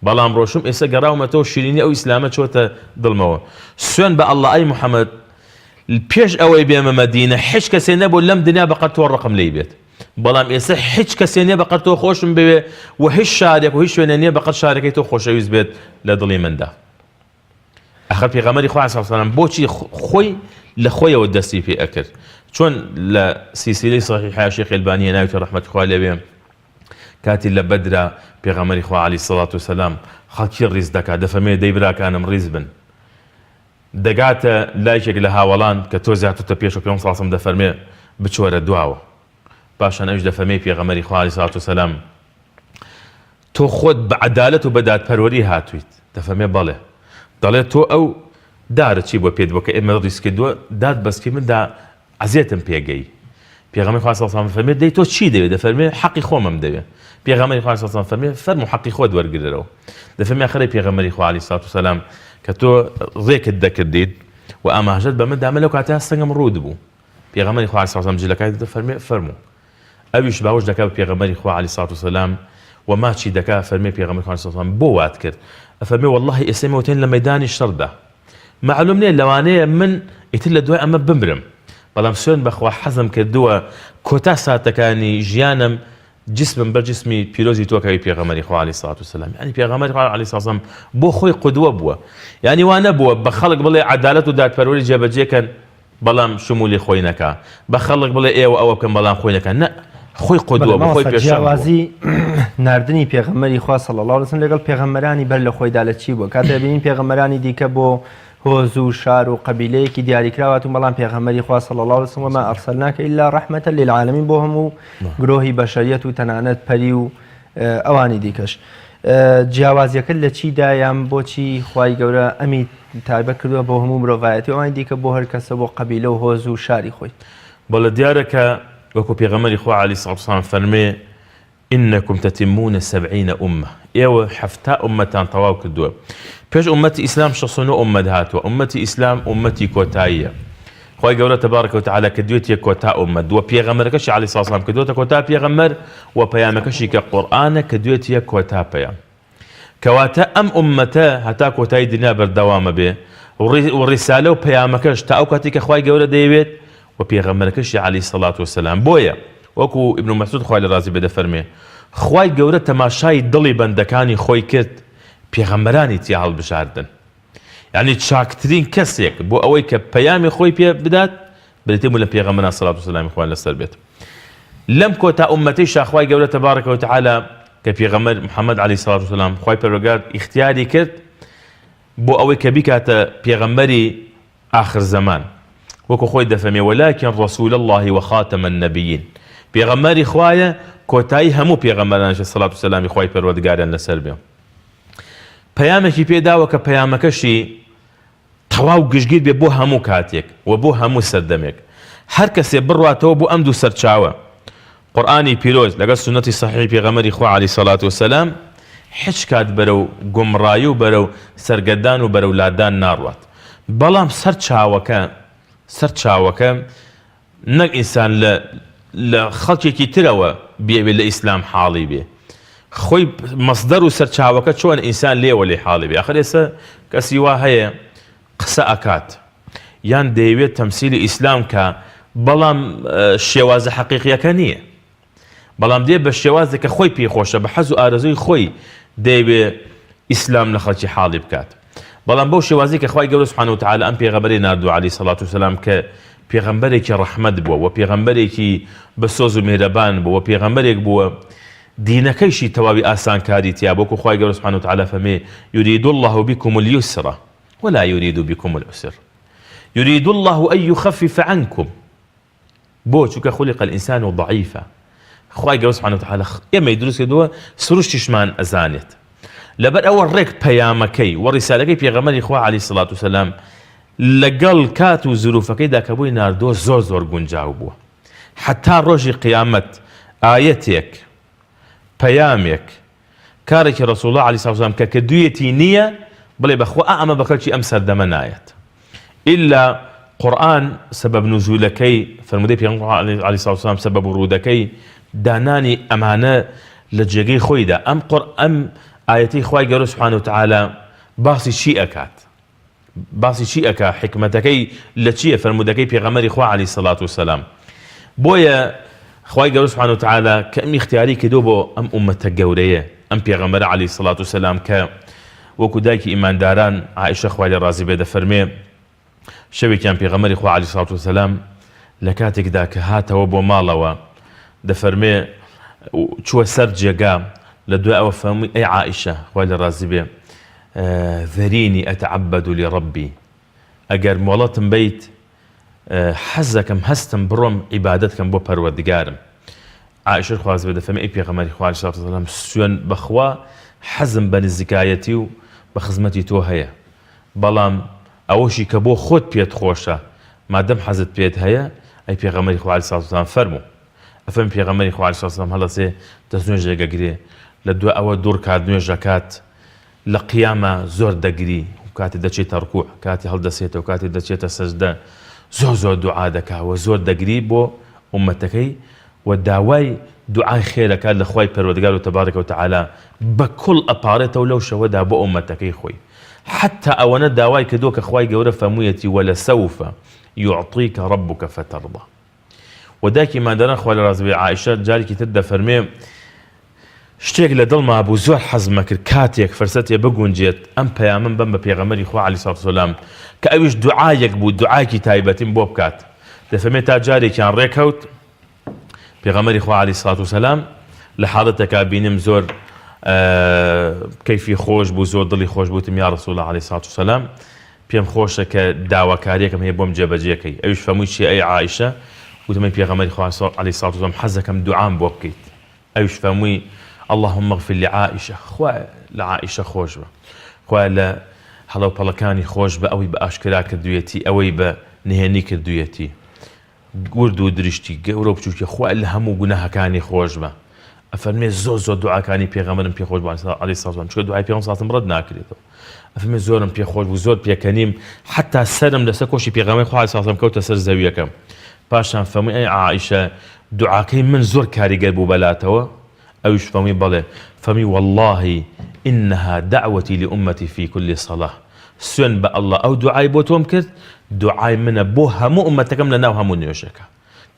S2: بەڵام ڕۆشم ئێستا گەڕاومەتەوە شیرینی ئەو ئیسلامە چۆتە دڵمەوە سوێن بە ئەڵڵا ئەی محەممەد پێش ئەوەی بێمە مەدینە هیچ کەسێ نەبوو لەم دنیا بەقەر تۆ ڕقم لێی بێت بەڵام ئێستا هیچ کەسێ نییە بەقەر تۆ خۆشم بوێ و هیچ شارێک و هیچ شوێنە نییە بەقەر شارەکەی تۆ خۆشەویست بێت لە دڵی مندا ئەخەر پێغەمبەری خوا عەلەیهی سەڵام بۆچی خۆی لە خۆیەوە دەستی پێ ئەکرد چۆن لە سیلسیلەی صحیحە شێخ ئەلبانی ناویتە ڕەحمەتی خوا لێبێ کاتی لە بەدرا پێغەمبەری خوا عەلەیهی سەڵات وسەلام خەڵکی ڕیز دەکات دەفەرمێ دەی براکانم ڕیز بن دەگاتە لایەکێک لە هاوڵان کە تۆ زیاترتە پێش و پێم ساسم دەفەرمێ بچۆرە دواوە پاشان ئەوش دەفەرمێ پێغەمبەری خوا عەلەیهی سەڵات وسەلام تۆ خۆت بە عەدالەت و بە دادپەروەری هاتوویت دەفەرمێ بەڵێ دەڵێ تۆ ئەو دارە چی بۆ پێت بووە کە ئێمە ڕیز کردووە داد بەسکی مندا عەزیەتم پێگەی پێغەمبەری خوا صلی الله علیه و سلم فەرمێ دەی تۆ چی دەوێت دەفەرمێ حەقی خۆمم دەوێت پێغەمبەری خوا صلی الله علیه و سلم فەرمێ فەرموو حەقی خۆت وەرگرەوە دەفەرمێ ئەخەرەی پێغەمبەری خوا عەلەیهی سەڵات وسەلام کە تۆ ڕێکت دەکردیت و ئاماژەت بە من دامە لەو کاتە سەنگم ڕوود بوو پێغەمبەری خوا عەلەیهی سەڵات وسەلام جلەکەی دەفەرمێ فەرموو ئەویش باوەش دەکات بە پێغەمبەری خوا عەلەیهی سەڵات وسەلام و ماچی دەکات فەرمێ پێغەمبەری خوا عەلەیهی سەڵات وسەلام بۆ وات کرد ئەفەرمێ وەڵڵاهی ئێستا وتین لە مەیدانی شەڕدا معلوم نییە لەوانەیە من ئیتر لە دوای ئەمە بمرم بەڵام سوێن بەخوا حەزم کردووە کۆتا ساتەکانی ژیانم جسمم بەر جسمی پیرۆزی تۆکەوی پێغەمبەری خوا عەلەیهی سەڵات وسەلام یعنی پێغەمبەری خوا عەلەیهی سەڵات وسەلام بۆ خۆی قودوە بووە یعنی وا نەبووە بە خەڵک بڵێ عەدالەت و دادپەروەری جێبەجێکەن بەڵام شمولی خۆی نەکا بە خەڵک بڵێ ئێوە ئەوە بکەن بەڵام خۆی نەکەن نە خۆی قودوە بۆ خۆی پێشان
S1: جیاوازی ناردنی پێغەمبەری خوا صلی الله علیه و سلم لەگەڵ پێغەمبەرانی بەر لە خۆیدا لە چی بووە کاتێ بینین پێغەمبەرانی دیکە بۆ هۆز و شار و قەبیلەیەکی دیاریکراوات و بەڵام پێغەمبەری خوا صلی الله علیه و سلم وما ئەرسەلناکە ئیلا ڕەحمەتە للعالەمین بۆ هەموو گرۆهی بەشەریەت و تەنانەت پەری و ئەوانی دیکەش جیاوازیەکە لە چیدا یان بۆچی خوای گەورە ئەمی تایبەت کردووە بۆ هەموو مرۆڤایەتی ئەوانی دیکە بۆ هەر کەسە بۆ قەبیلە و هۆز و شاری خۆی
S2: بەڵێ دیارەکە وەکو پێغەمبەری خوا عەلەیهی سەڵات وسەلام فەرمێ إنكم تتمون 70 أمة إيوه حفتا أمتان طواو كدوا بيش أمتي إسلام شخصنو أمد هاتوا أمتي إسلام أمتي كوتاية خوي قوله تبارك وتعالى كدوتي كوتا أمد وبيغمركش عليه الصلاة والسلام كدوتا كوتا بيغمر وبيامكش كقرآن كدوتي كوتا بيام كواتا أمتا هتا كوتاي دنيا بردوام به والرسالة وبيامكش تأوكتي كخوي قوله ديويت وبيغمركش عليه الصلاة والسلام بويا وەکو ابن مسعود خوای لە ڕازی بێ دەفەرمێ خوای گەورە تەماشای دڵی بەندەکانی خۆی کرد پێغەمبەرانی تیا هەڵبژاردن یعنی چاکترین کەسێک بۆ ئەوەی کە پەیامی خۆی پێ بدات بریتێ لە پێغەمبەران سەڵات وسەلامی خوان لەسەر بێت لەم کۆتا ئومەتەیشا خوای گەورە تەبارەکە وتعالە کە پێغەمبەر محەممەد عەلەیهی سەڵات وسەلام خوای پەروەردگار ئیختیاری کرد بۆ ئەوەی کە بیکاتە پێغەمبەری ئاخر زەمان وەکو خۆی دەفەرمێ ولكن رسول الله وخاتم النبيين پێغەمبەری خوایە کۆتایی هەموو پێغەمبەرانش سەڵات وسەلامی خوای پەروەردگاریان لەسەر بێ پەیامێکی پێداوە کە پەیامەکەشی تەواو گشتگیر بێ بۆ هەموو کاتێک و بۆ هەموو سەردەمێک هەر کەسێ بڕواتەوە بۆ ئەم دوو سەرچاوە قورئانی پیرۆز لەگەڵ سونەتی صەحیحی پێغەمبەری خوا عەلەیهی سەڵات وسەلام هیچ کات بەرەو گومڕایی و بەرەو سەرگەردان و بەرەو لادان ناڕوات بەڵام سەرچاوەکە نەک ئینسان لە خەڵکێکی ترەوە بێوێت لە ئیسلام حاڵی بێ خۆی مەصدەر و سەرچاوەکە چۆن ئینسان لێوە لێ حاڵی بێ ئەخر ئێستا کەسی وا هەیە قسە ئەکات یان دەیەوێت تەمسیلی ئیسلام کە بەڵام شێوازە حەقیقیەکە نییە بەڵام دێ بە شێوازێکە خۆی پێخۆشە بە حەز و ئارەزوی خۆی دەیەوێت ئیسلام لە خەڵکی حاڵی بکات بەڵام بەو شێوازی کە خوای گەورە سوبحانەهو وتعالە ئەم پێغەمبەری ناردووە عەلەیهی سەڵات وسەلام کە پێغەمبەرێکی ڕەحمەت بووە و پێغەمبەرێکی بە سۆز و میهرەبان بووە و پێغەمبەرێک بووە دینەکەیشی تەواوی ئاسانکاری تیا بۆ خوای گەورە سوبحانەهو وتعالە فەرمێ يريد الله بكم اليسر ولا يريد بكم العسر يريد الله أن يخفف عنكم بۆ چونکە خلق الإنسان ضعيفا خوای گەورە سوبحانەهو وتعالە ئێمەی دروست کردووە سروشتیشمان ئەزانێت لەبەر ئەوە ڕێک پەیامەکەی و ڕیسالەکەی پێغەمبەری خوا عەلەیهی سەڵات وسەلام لەگەڵ کات و زروفەکەیدا کە بووی ناردۆ زۆر گونجاو بووە حتا ڕۆژی قیامەت ئایەتێک پەیامێک کارێکی ڕەسوڵ الله عەلەیهی سەڵات وسەلام کە کردوویەتی نییە بڵێ بەخوا ئەمە بە خەڵکی ئەم سەردەمە نایەت ئیلا قورئان سەبەب نوزولەکەی فەرمودەی پێغەمبەر عەلەیهی سەڵات وسەلام سەبەب ورودەکەی دانانی ئەمانە لە جێگەی خۆیدا ئەم ئایەتەی خوای گەورە سوبحانەهو وتعالە باسی چی ئەکات باسی چی ئەکا حکمەتەکەی لە چییە فەرمودەکەی پێغەمبەری خوا عەلەیهی سەڵات وسەلام بۆیە خوای گەورە سوبحانەهو وتعالە کە ئەم اختیاری کردووە بۆ ئەم ئومەتە گەورەیە ئەم پێغەمبەرە عەلەیهی سەڵات وسەلام کە وەکو دایکی ئیمانداران عائیشە خوای لێ ڕازی بێ دەفەرمێ شەوێکیان پێغەمبەری خوا عەلەیهی سەڵات وسەلام لە کاتێکدا کە هاتەوە بۆ ماڵەوە دەفەرمێ چوە سەر جێگا لە دوای ئەوە فەرمووی ئەی عائیشە خوای لە ڕازی بێ ذەرینی ئەتەعەبەدو لڕەبی ئەگەر مۆڵەتم بیت حەزەکەم هەستم بڕۆم عیبادەتکەم بۆ پەروەردگارم. عائیشە خواز بێ دەفەرمێ ئەی پێغەمبەری خوا عەلەیهی سەڵاتو وەسەلام سوێن بەخوا حەزم بە نزیکایەتی و بە خزمەتی تۆ هەیە، بەڵام ئەوەشی کە بۆ خۆت پێت خۆشە مادەم حەزت پێت هەیە ئەی پێغەمبەری خوا عەلەیهی سەڵاتو وەسەلام فەرموو. ئەفەرمی پێغەمبەری خوا عەلەیهی سەڵاتو وەسەلام هەڵەسێ دەست نوێژێگەگرێ لە دوای ئەوە دوور کات نوێژەکات لە قیامە زۆر دەگری کاتی دەچێتە ڕکوع کاتی هەڵدەسێتەوە کاتی دەچێتە سەجدە زۆر دوعا دەکاوە زۆر دەگری بۆ ئومەتەکەی و داوای دوعای خێرەکە لە خوای پەروەردگار و تەبارەکە و تەعالا بە کوڵ ئەپارێتەوە لەو شەوەدا بۆ ئومەتەکەی خۆی، حتا ئەوەنە داوای کردووە کە خوای گەورە فەرموویەتی وەلەسەوفە یوعطیکە ڕەبوکە فەتەڕضا. و دایکی مادەران خوا لە ڕازی بێ عائیشە جارێکی تر دەفەرمێ شتێک لە دڵما بوو زۆر حەزمە کرد کاتێک فەرسەتێ بگونجێت ئەم پەیامم بەم بە پێغەمبەری خوا عەلەیهی سەڵاتو وەسەلام کە ئەویش دوعایەک بوو دوعایکی تایبەتیم بۆ بکات. دەفەرمێ تا جارێکیان ڕێکەوت پێغەمبەری خوا عەلەیهی سەڵاتو وەسەلام لە حاڵەتێکا بینیم زۆر کەیفی خۆش بوو زۆر دڵی خۆش بووتم یا ڕەسوول الله عەلەیهی سەڵاتو وەسەلام پێم خۆشە کە داواکاریەکەم هەیە بۆم جێبەجێکەی. ئەویش فەرمووی چی ئەی عائیشە وتم ئەی پێغەمبەری خوا عەلەیهی سەڵاتو وەسەلام حەزەکەم دوعام بۆ بکەیت. ئەویش فەرمووی اللهم اغفر لعائشة خوای لە عائیشە خۆش بە خوای لە هەڵەوپەڵەکانی خۆش بە ئەوەی بە ئاشکرا کردوویەتی ئەوەی بە نهێنی کردوویەتی گورد و دریشتی گەورە و بچووکە خوای لە هەموو گوناهەکانی خۆش بە. ئەفەرمێ زۆر دوعاکانی پێغەمبەرم پێخۆش بوو عەلەیهی سەڵاتو وەسەلام چونکە دوعای پێغەمبەر سەڵاتو ڕەت ناکرێتەوە. ئەفەرمێ زۆرم پێخۆش بوو زۆر پێکەنیم حتا سەرم لەسەر کۆشی پێغەمبەری خوا عەلەیهی سەڵاتو وەسەلام کەوتە سەر زەویەکەم. پاشان فەرمووی ئەی عائیشە دوعاکەی من زۆر کاریگەر بوو بەلاتەوە. ئەویش فەرمووی بەڵێ فەرمووی والله إنها دعوتي لأمتي في كل صلاة سوێن بە ئەڵڵا ئەو دوعای بۆ تۆم کرد دوعای منە بۆ هەموو ئومەتەکەم لە ناو هەموو نوێژەکە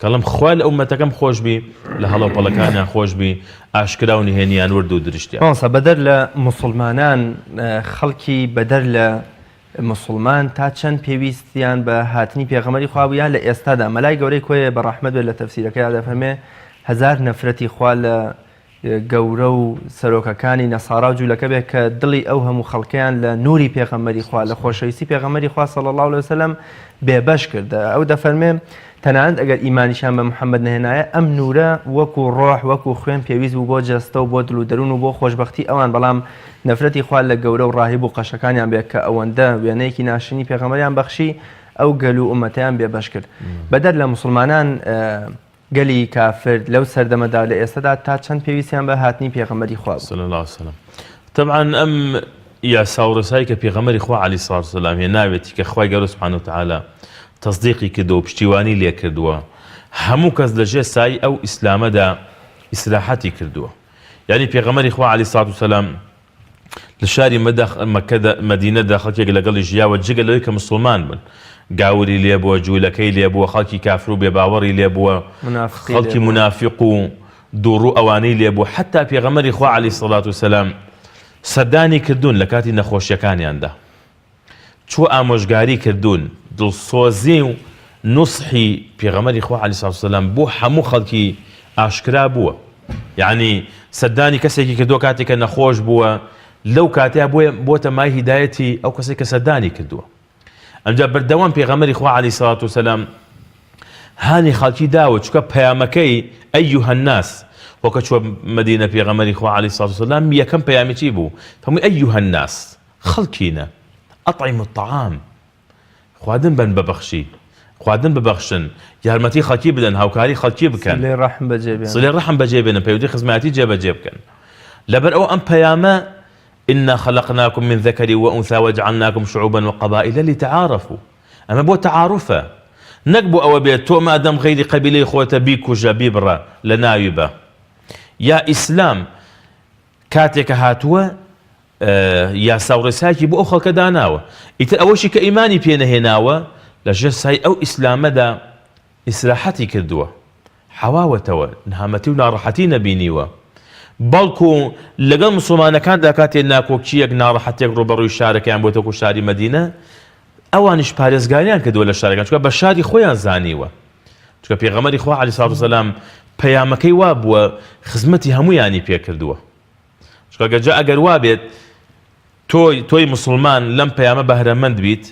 S2: کەڵم خوا لە ئومەتەکەم خۆش بی لە هەڵەوپەڵەکانیان خۆش بی ئاشکرا و نهێنیان ورد و درشتیان.
S1: بەدەر لە مسلمانان خەڵکی بەدەر لە مسلمان تا چەند پێویستیان بە هاتنی پێغەمبەری خوا بوو یا لە ئێستادا مەلای گەورەی کۆیە بە ڕەحمەت بێت لە تەفسیرەکەیدا دەفەرمێ 1000 نەفرەتی خوا لە گەورە و سەرۆکەکانی نەسارا و جوولەکە بێت کە دڵی ئەو هەموو خەڵکیان لە نوری پێغەمبەری خوا لە خۆشەویستی پێغەمبەری خوا صلی الله علیه وسلم بێبەش کرد. ئەو دەفەرمێ تەنانەت ئەگەر ئیمانیشان بە محەممەد نهێنایە ئەم نورە وەکو ڕۆح وەکو خوێن پێویست بوو بۆ جەستە و بۆ دڵ و دەروون و بۆ خۆشبەختی ئەوان، بەڵام نەفرەتی خوا لە گەورە و ڕاهیب و قەشەکانیان بێت کە ئەوەندە وێنەیەکی ناشرینی پێغەمبەریان بەخشی ئەو گەل و ئومەتیان بێبەش کرد. بەدەر لە مسلمانان گەلی کافر لەو سەردەمەدا لە ئێستادا تا چەند پێویستیان بە هاتنی پێغەمبەری خوا
S2: صلی الله علیه وسلم. طبعا ئەم یاسا و ڕسایی کە پێغەمبەری خوا عەلەیهی سەڵاتو وەسەلام هێناوێتی کە خوای گەورە سوبحانە وتەعالا تەصدیقی کردووە و پشتیوانی لێ کردووە هەموو کەس لەژێر سای ئەو ئیسلامەدا ئیسراحەتی کردووە. یعنی پێغەمبەری خوا عەلەیهی سەڵاتو وسەلام لە شاری مەدینەدا خەڵکێک لەگەڵی ژیاوە جگە لەوەی کە مسلمان بن گاوری لێ بووە جوولەکەی لێ بووە خەڵکی کافر و بێباوەڕی لێ بووە خەڵکی منافق و دووڕوو ئەوانەی لێ بووە حتا پێغەمبەری خوا عەلەیهی سەڵاتو وسەلام سەردانی کردوون لە کاتی نەخۆشیەکانیاندا چوە ئامۆژگاری کردوون دڵسۆزی و نوسحی پێغەمبەری خوا عەلەیهی سەڵاتو وسەلام بۆ هەموو خەڵکی ئاشکرا بووە. یعنی سەردانی کەسێکی کردووە کاتێک کە نەخۆش بووە لەو کاتەیە بۆتە مای هیدایەتی ئەو کەسێک کە سەردانی کردووە. ئەمجا بەردەوام پێغەمبەری خوا عەلەیهی سەڵاتو وسەلام هانی خەڵکی داوە چونکە پەیامەکەی ئەیوهە الناس وەکە چوە مەدینە پێغەمبەری خوا عەلەیهی سەڵاتو وسەلام یەکەم پەیامی چی بوو؟ فەرمووی ئەیوهە الناس خەڵکینە ئەطعیموا الطعام خواردن بن ببەخشی خواردن ببەخشن یارمەتی خەڵکی بدەن هاوکاری خەڵکی بکەن سڵێ ڕەحم بەجێ بێنن پەیوەندی خزمەتی جێبەجێ بکەن. لەبەر ئەو ئەم پەیامە إنا خلقناكم من ذكر وأنثى وجعلناكم شعوبا وقبائل لتعارفوا أما بو تعارفة نقبو أو بيت تو ما دام غير قبيلة خوة بيك وجبيبرة لنايبة يا إسلام كاتك هاتوا يا ساورساكي بو أخل كداناوة إتر أوشي كإيماني بينا هناوة لجساي أو إسلام دا إسراحتي كردوا حواوتوا نهامتي ونارحتي نبينيوا بەڵکو لەگەڵ مسلمانەکاندا کاتێ ناکۆکیەک ناڕەحەتێک ڕوبەڕووی شارەکەیان بۆتەکو شاری مەدینە ئەوانیش پارێزگاریان کردووە لە شارەکان چونکە بە شاری خۆیان زانیوە چونکە پێغەمبەری خوا عەلەیهی سەڵاتو وسەلام پەیامەکەی وا بووە خزمەتی هەموویانی پێکردووە. چکەگەجا ئەگەر وا بێت تۆی مسلمان لەم پەیامە بەهرەمەند بیت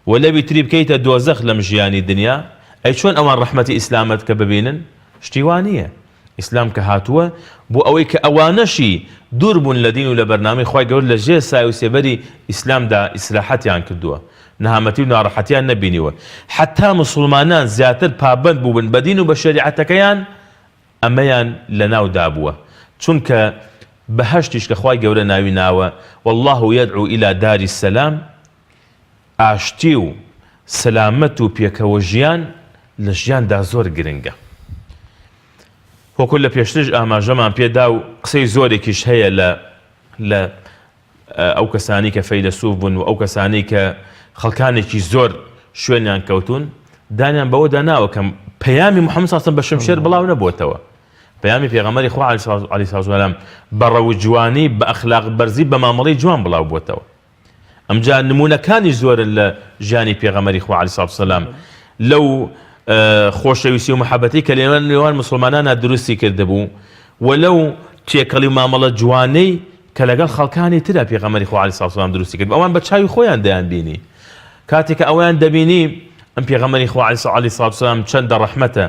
S2: و لەوی تری بکەیتە دۆزەخ لەم ژیانی دنیا، ئەی چۆن ئەوان ڕەحمەتی ئیسلامت کە ببینن؟ شتیوانیە. ئیسلام کە هاتووە بۆ ئەوەی کە ئەوانەشی دوور بوون لە دین و لە بەرنامەی خی گەور لە ژێر سای و سێبەری ئیسلامدا ئیسلاحەتیان کردووە، نەهامەتی و ناڕەحەتیان نەبینیوە. حتا مسلمانان زیاتر پابند بوون بە دین و بە شەریعەتەکەیان، ئەمەیان لە ناودا بووە. چونکە بەهەشتیش کە خی گەورە ناوی ناوە والله يدعو إلى دار السلام، ئاشتی و سەلامەت و پێکەوە ژیان لە ژیاندا زۆر گرنگە. وەکو لە پێشترش ئاماژەمان پێدا و قسەی زۆرێکیش هەیە لە ئەو کەسانی کە فەیلسوف بوون و ئەو کەسانی کە خەڵکانێکی زۆر شوێنیان کەوتون، دانیان بەوە داناوە کە پەیامی محەممەد صلی الله علیه و سلم بە شمشێر بڵاو نەبووەتەوە. پەیامی پێغەمبەری خوا عەلەیهی الصلاة والسلام بە ڕەو جوانی، بە ئەخلاق بەرزی، بە مامەڵەی جوان بڵاو بووەتەوە. ئەمجا نمونەکانی زۆرن لە ژیانی پێغەمبەری خوا عەلەیهی الصلاة والسلام لەو خۆشەویستی و محەبەتی کە لێوان مسلمانانە دروستی کردبوو و لەو تێکەڵی و مامەڵە جوانەی کە لەگەڵ خەڵکانی ترە پێغەمبەری خوا عەلەیهی الصلاة والسلام دروستی کرد. ئەوان بە چاوی خۆیان دەیان بینی. کاتێک کە ئەویان دەبینی ئەم پێغەمبەری خوا عەلەیهی الصلاة والسلام چەندە ڕەحمەتە،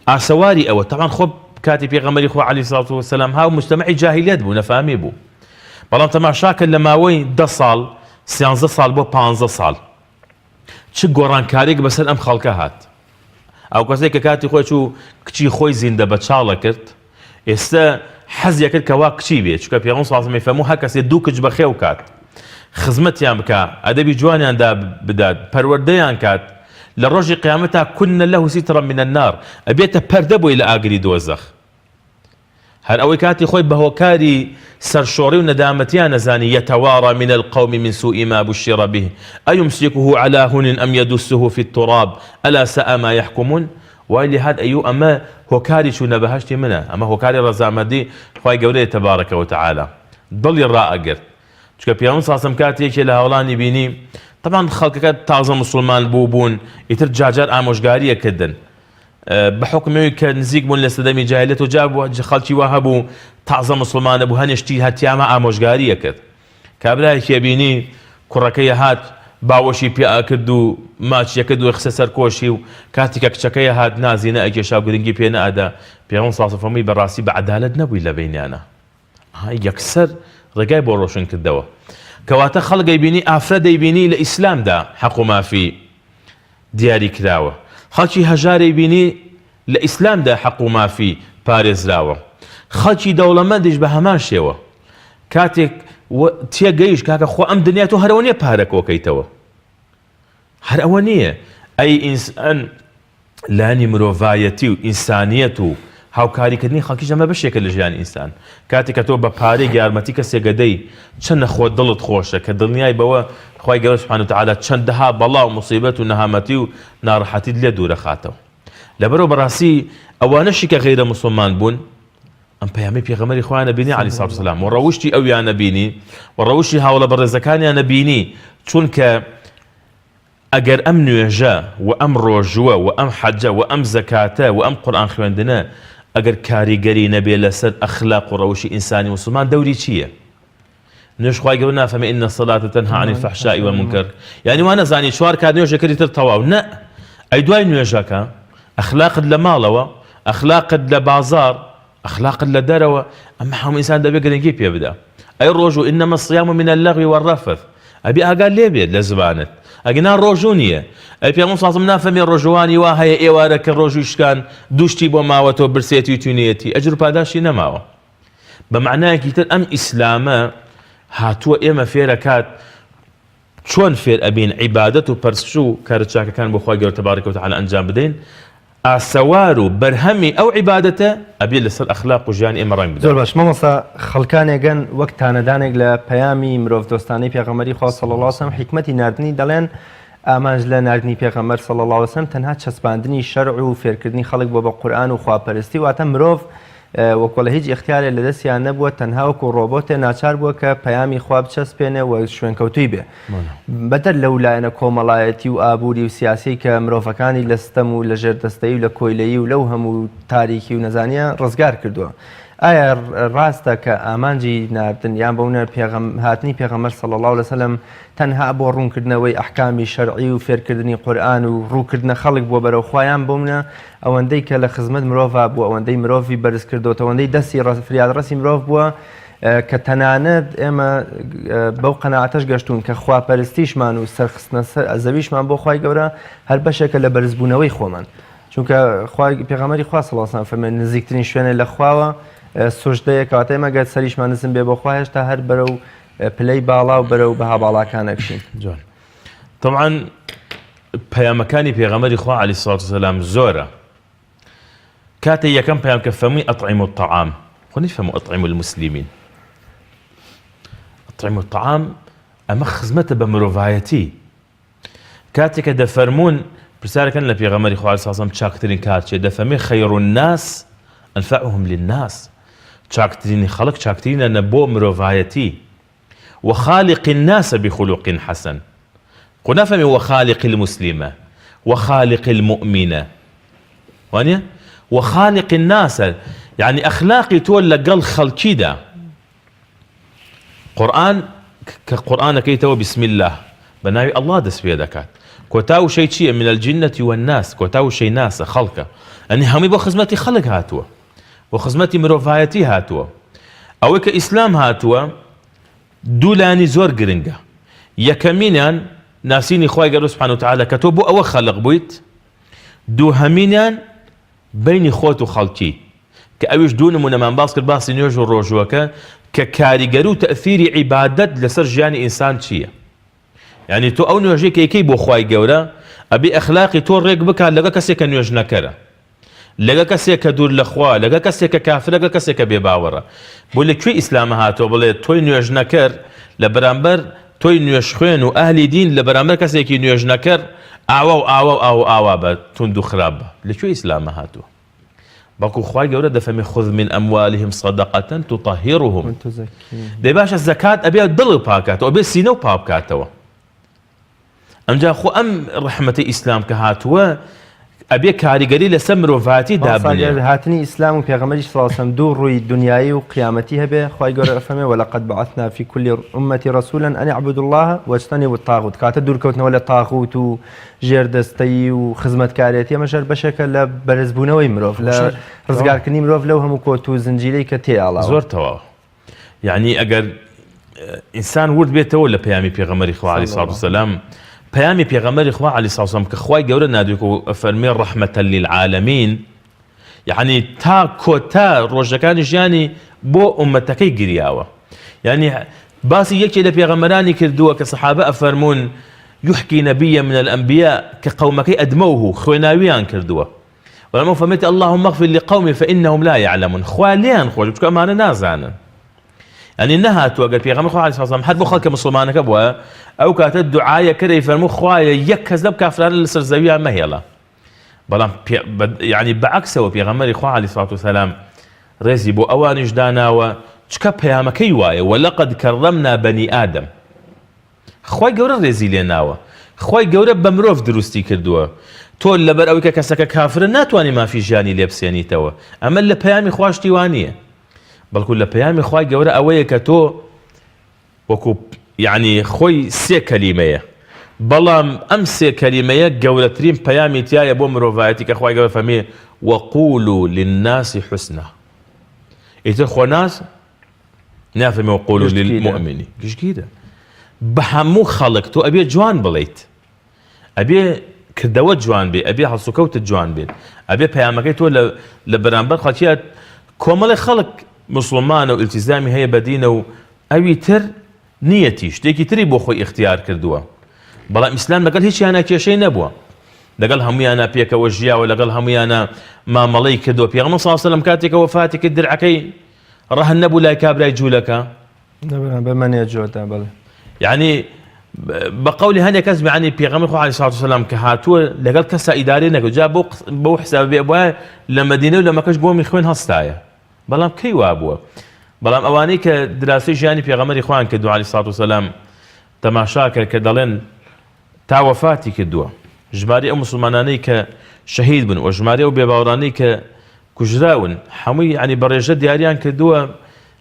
S2: ئاسەواری ئەوە. تەمان خۆ کاتی پێغەمبەری خوا عەلەیهی الصلاة والسلام هاو مجتەمەعی جاهیلیەت بوو، نەفامی بوو. بەڵام تەماشاکە لە ماوەی 10 ساڵ 13 ساڵ بۆ 15 ساڵ چ گۆڕانکارێک بەسەر ئەم خەڵکە هات. ئەو کەسێک کە کاتی خۆی چوو کچی خۆی زیندە بە چاڵە کرد، ئێستا حەزیە کرد کەوا کچی بێت، چونکە پێغەمبەر صلی الله علیه و سلم فەرموو هەر کەسێ دوو کچ بەخێو کات، خزمەتیان بکە، ئەدەبی جوانیاندا بدات، پەروەردەیان کات، لە ڕۆژی قیامەتا کونە لەه سیترا من النار، ئەبێتە پەردە بۆی لە ئاگری دۆزەخ. هەر ئەوەی کاتی خۆی بە هۆکاری سەرشۆڕی و نەدامەتیان نەزانی يتوارى من القوم من سوء ما بشر به أيمسكه على هون أم يدسه في التراب ألا ساء ما يحكمون. وإلى هذا أيو أما هۆکاری چوونە بەهەشتی منە، ئەمە هۆکاری ڕەزامەندی خی گەورەی تەبارەکە و تەعالە. دڵی ڕائەگرت، چونکە پێغەمبەر صلی الله علیه و سلم کاتێکی لە هەوڵانی بینی، طبعا خەڵکەکە تازە مسلمان بوون، ئیتر جاجار ئامۆژگاریەکردن بە حکمەوەی کە نزیک بوون لە سەدەمی جاهلیەت و جا خەڵکی وا هەبوو تازە مسلمانە بوو، هەنیشتی هەتیامە ئامۆژگاریە کرد. کابرایەکی بینی کوڕەکەی هات باوەشی پێ کرد و ماچیە کرد و خسە سەر کۆشی و کاتێکە کچەکەی هات نازینە ئەگەشا گرنگی پێ نەئەدا. پێغەمبەر صلی الله علیه و سلم فەرمووی بەڕاستی بە عەدالەت نەبووی لە بینیانە، یەکسەر ڕێگای بۆ ڕۆشن کردەوە. کەواتە خەڵگەی بینی ئافرە دەیبینی لە ئیسلامدا حەق و مافی دیاری کراوە، خەڵکی هەژارەی بینی لە ئیسلامدا حەق و مافی پارێزراوە، خەڵکی دەوڵەمەندیش بە هەمان شێوە. کاتێک تێگەیش کاکە خۆ ئەم دنیا تۆ هەرەوە نییە پارەکۆکەیتەوە، هەر ئەوە نییە. ئەی ئینسان لانی مرۆڤایەتی و ئینسانیەت و هاوکاریکردنی خەڵکیش ئەمە بەشێکە لە ژیانی ئینسان. کاتێک کە تۆ بە پارەی یارمەتی کەسێک دەی چەندە خۆ دڵت خۆشە کە دڵنیای بەوە خی گەورە سوبحانە و تەعالە چەندەها بەڵا و موسیبەت و نەهامەتی و ناڕەحەتیت لێ دوورە خاتەوە. لەبەرەوە بەڕاستی ئەوانەشی کە غەیرە مسلمان بوون، ئەم پەیامی پێغەمبەری خوایان بینی عەلەیهی الصلاة والسلام و ڕەوشتی ئەویان بینی و ڕەوشتی هاوڵە بەڕێزەکانیان بینی، چونکە ئەگەر ئەم نوێژە و ئەم ڕۆژووە و ئەم حەجە و ئەم زەکاتە و ئەم قورئان خوێندنە ئەگەر کاریگەری نەبێ لەسەر ئەخلاق و ڕەوشی ئینسانی مسلمان دەوری چییە؟ نوێژ خی گەورە نافەرمێ ئین الصلاة تەنها عن الفحشاء والمنکر، یعنی وا نەزانی چوار کات نوێژەکەی تر تەواو نە، ئەی دوای نوێژەکە ئەخلاقت لە ماڵەوە، ئەخلاقت لە بازار، ئەخلاقت لە دەرەوە، ئەمە هەموو ئینسان دەبێت گرنگی پێ بدە. ئەی ڕۆژوو ئینەمە الصیام من اللغو والرفث، ئەبێ ئاگات لێ بێت لە زبانت، ئەگەنا ڕۆژوو نییە. ئەی پێغەمبەر صلی الله علیه و سلم نافەرمێ ڕۆژوانی وا هەیە ئێوارە کە ڕۆژوو شکان دوشتی بۆ ماوەتەوە برسێتی و توێنێتی ئەجر و پاداشی نەماوە. بە معنایەکی تر ئەم ئیسلامە هاتووە ئێمە فێرەکات چۆن فێر ئەبین عیبادەت و پەرستش و کارە چاکەکان بۆ خی گەورە تەبارەکە و تەعالە ئەنجام بدەین. ئاسەوار و بەرهەمی ئەو عیبادەتە ئەبێ لەسەر ئەخلاق و ژیانی ئێمە ڕەنگ بدەن.
S1: زۆر باش مامۆستا، خەڵکانێگەن وەک تانەدانێک لە پەیامی مرۆڤ دۆستانەی پێغەمبەری خوا صلی الله علیه و سلم حکمەتی ناردنی دەڵێن ئامانج لە ناردنی پێغەمبەر صلی الله علیه و سلم تەنها چەسپاندنی شەرع و فێرکردنی خەڵک بۆ بە قورئان و خواپەرستی، واتە مرۆڤ وەکوڵە هیچ اختیارێک لە دەستیان نەبووە تەنها وەکو ڕۆبۆتێ ناچار بووە کە پەیامی خوا بچەسپێنێ و شوێنکەوتوی بێ بەدەر لەو لایەنە کۆمەڵایەتی و ئابووری و سیاسی کە مرۆڤەکانی لە ستەم و لە ژێردەستەیی و لە کۆیلەیی و لەو هەموو تاریکی و نەزانیە ڕزگار کردووە. ئایا ڕاستە کە ئامانجی ناردن یان بەونە هاتنی پێغەمبەر صلی الله علیه وسلم تەنها بۆ ڕوونکردنەوەی ئەحکامی شەرعی و فێرکردنی قورئان و ڕووکردنە خەڵک بۆ بەرەو خوایان بۆمنە ئەوەندەی کە لە خزمەت مرۆڤ بووە ئەوەندەی مرۆڤی بەرز کردوتە ئەوەندەی دەستی فریادڕەسی مرۆڤ بووە کە تەنانەت ئێمە بەو قەناعەتەش گەشتوون کە خواپەرستیشمان و سەرخستنە زەویشمان بۆ خوای گەورە هەر بەشێکە لە بەرزبوونەوەی خۆمان چونکە پێغەمبەری خوا صلی الله علیه و سلم نزیکترین شوێنە لە خواوە سوژدەیە کاتێ مەگەر سەریشمان نزم بێ بۆ خوا هێشتا هەر بەرەو پلەی باڵا و بەرەو بەها باڵاکانەکشین.
S2: جوان طبعا پەیامەکانی پێغەمبەری خوا عەلەیهی سڵات وسەلام زۆرە. کاتێ یەکەم پەیام کە فەرمووی ئەطعیموا الطعام خۆ نەیفەرموو ئەطعیموا المسلمین. ئەطعیموا الطعام ئەمە خزمەتە بە مرۆڤایەتی. کاتێکە دەفەرموون پرسیارەکەن لە پێغەمبەری خوا عەلەیهی سڵات وسەلام چاکترین کار چییە؟ دەفەرمێ خەیر الناس أنفعهم للناس چاکترین خەڵک چاکترینە بۆ مرۆڤایەتی وخالق الناس بخلق حسن قل نفهمي وخالق المسلمة وخالق المؤمنة وانيا وخالق الناس يعني أخلاقي تولى قل خلقي دا قرآن كقرآن كيتو بسم الله بناوي الله دس في دكات كوتاو شيء من الجنة والناس كوتاو شيء ناس خلقه أني همي بو خزمتي خلق هاتوا وخزمتي مروفايتي هاتوا أو كإسلام هاتوا دولاني زور قرنقة يكمينان ناسيني خواهي قالوا سبحانه وتعالى كتبوا أو خلق بويت دو همينان بين خوت وخلقي كأويش دون من من باسكر باسي نيوجو روجوكا ككاريجرو تأثير عبادة لسر جاني إنسان شيء يعني تو أو نيوجي كي بو خواهي قولا أبي أخلاقي تو ريق بكا لغا كسيكا نيوج نكرا لغا كسيكا دور لخوا لغا كسيكا كافر لغا كسيكا بيباورا بقول لك شو إسلام هاتو بقول لك توي نيوج نكر لبرامبر توي نيوج خوين وأهلي دين لبرامبر كسيكي نيوج نكر أعوا با تندو خراب لك شو إسلام هاتو باكو خواهي قولا دفمي خذ من أموالهم صدقة تطهرهم دي باشا الزكاة أبي الدل باكاتو أبي السينو باكاتو أم جا خو أم رحمة إسلام كهاتوا أبي كاريجري لسمر وفاتي دابني
S1: هاتني إسلام وبيغمري صلى الله عليه وسلم دور روي دنياي وقيامتها به خواهي قول أفهمه ولقد بعثنا في كل أمة رسولا أن يعبدوا الله واجتنبوا الطاغوت كاتا دور كوتنا ولا طاغوت وجيردستي وخزمة كاريتي مشار بشكل برزبونا ويمروف لا رزقار كني مروف لو هم كوتو زنجيلي كتي الله
S2: زور توا يعني أجر إنسان ورد بيته ولا بيامي بيغمري خوا عليه الصلاة والسلام بيامي بيغمري خوا عليه الصلاة والسلام كخواي جورا ناديكو فرمي رحمة للعالمين يعني تا كوتا روجكان جاني بو أمتكي قرياوة يعني باسي يكي لبيغمراني كردوا كصحابة أفرمون يحكي نبيا من الأنبياء كقومكي أدموه خويناويان كردوا ولما فهمت اللهم اغفر لقومي فإنهم لا يعلمون خواليان خوالي بتكو أمانا نازانا يعني انها توقف في غمر خواه عليه الصلاة والسلام حد بخلق مسلمانك ابوها او كانت الدعاية كده يفرموا خواه يكذب كافران اللي صار زاوية ما هي الله بلان يعني بعكسه في غمر خواه عليه الصلاة والسلام رزي بو اوان جدانا وشكا بياما كيوايا ولقد كرمنا بني آدم خواه قورا رزي لناوا خواه قورا بمروف دروستي كردوا تول لبر اوكا كسكا كافر ناتواني ما في جاني لبسياني توا اما اللي بيامي خواش تيوانيه بەڵکو لە پەیامی خوای گەورە ئەوەیە کە تۆ وەکو یعنی خۆی سێ کەلیمەیە بەڵام ئەم سێ کەلیمەیە گەورەترین پەیامی تایە بۆ مرۆڤایەتی کە خوای گەورە فەرمێ وەقولوا للناس حسنا ئیتر خۆ ناس نافەرمێ وەقولوا للمؤمنین گشتگیرە بە هەموو خەڵک تۆ ئەبێ جوان بڵێیت ئەبێ کردەوە جوان بێ ئەبێ هەڵسوکەوتت جوان بێت ئەبێ پەیامەکەی تۆ لە بەرامبەر خەڵکیات کۆمەڵی خەڵک مسلمان و التزامی هەیە بە دینە و ئەوی تر نیەتی شتێکی تری بۆ خۆی اختیار کردووە بەڵام ئیسلام لەگەڵ هیچیانە کێشەی نەبووە لەگەڵ هەمویانە پێکەوە ژیاوە لەگەڵ هەمویانە مامەڵەی کردووە پێغەمبەر صلی الله علیه و سلم کاتێکە وەفاتی کرد درعەکەی ڕەهن نەبوو لای کابرای جوولەکە
S1: بەمەنێ جۆدا بەڵێ
S2: یعنی بقولي هني كذب يعني بيغمر خو عليه الصلاة والسلام كهاتو لقال كسا إداري نكو جا بو حساب بيبوها لمدينة ولما كش بو مخوين هستايا بەڵام کەی وا بووە بەڵام ئەوانەی کە دراسی ژیانی پێغەمبەری خوان کە دوعالی سڵات و سەلام تەماشاکە کە دەڵێن تا وەفاتی کردووە ژماری ئەو مسلمانانەی کە شەهید بن و ژماری ئەو بێباوەڕانەی کە کوژراون هەمووی ینی بەڕێژە دیاریان کردووە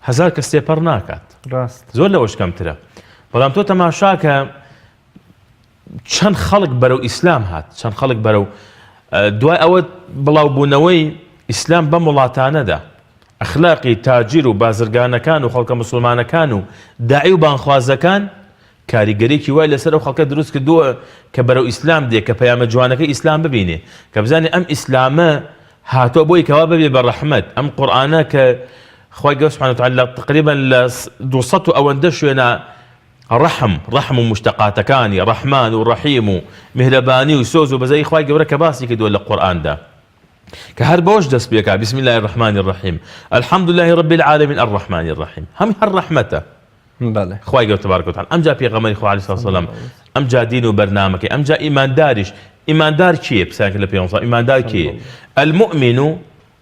S2: هەزار کەس تێپەڕ ناکات زۆر لەوەش کەمترە بەڵام تۆ تەماشاکە چەند خەڵک بەرەو ئیسلام هات چەند خەڵک بەرەو دوای ئەوە بڵاوبوونەوەی ئیسلام بەم وڵاتانەدا ئەخلاقی تاجیر و بازرگانەکان و خەڵکە مسلمانەکان و داعی و بانخوازەکان کاریگەرێکی وای لەسەر ئەو خەڵکە دروست کردووە کە بەرەو ئیسلام دێ کە پەیامە جوانەکەی ئیسلام ببینێ کە بزانێ ئەم ئیسلامە هاتۆ بۆی کەوا ببێ بە ڕەحمەت ئەم قورئانە کە خۆی گەورە سوبحانەهو وتەعالا تقریبا لە 200 و ئەوەندە شوێنە ڕەحم و مشتەقاتەکانی ڕەحمان و ڕەحیم و میهرەبانی و سۆز و بەزەی خۆی گەورە کە باسی کردووە لە قورئاندا کە هەر بەوەش دەست پێکا بسم الله الرحمن الرحیم الحمد لله رب العالمين الرحمن الرحیم هەمی هەر ڕەحمەتە خۆی گەورە تبارەکە وتەعالا ئەمجا پێغەمبەری خوا عەلەیهی سەڵاتو وسەلام ئەمجا دین و بەرنامەکەی ئەمجا ئیمانداریش ئیماندار کێیە پرسیارکە لە پێغەمبەر ئیماندار کێیە المؤمن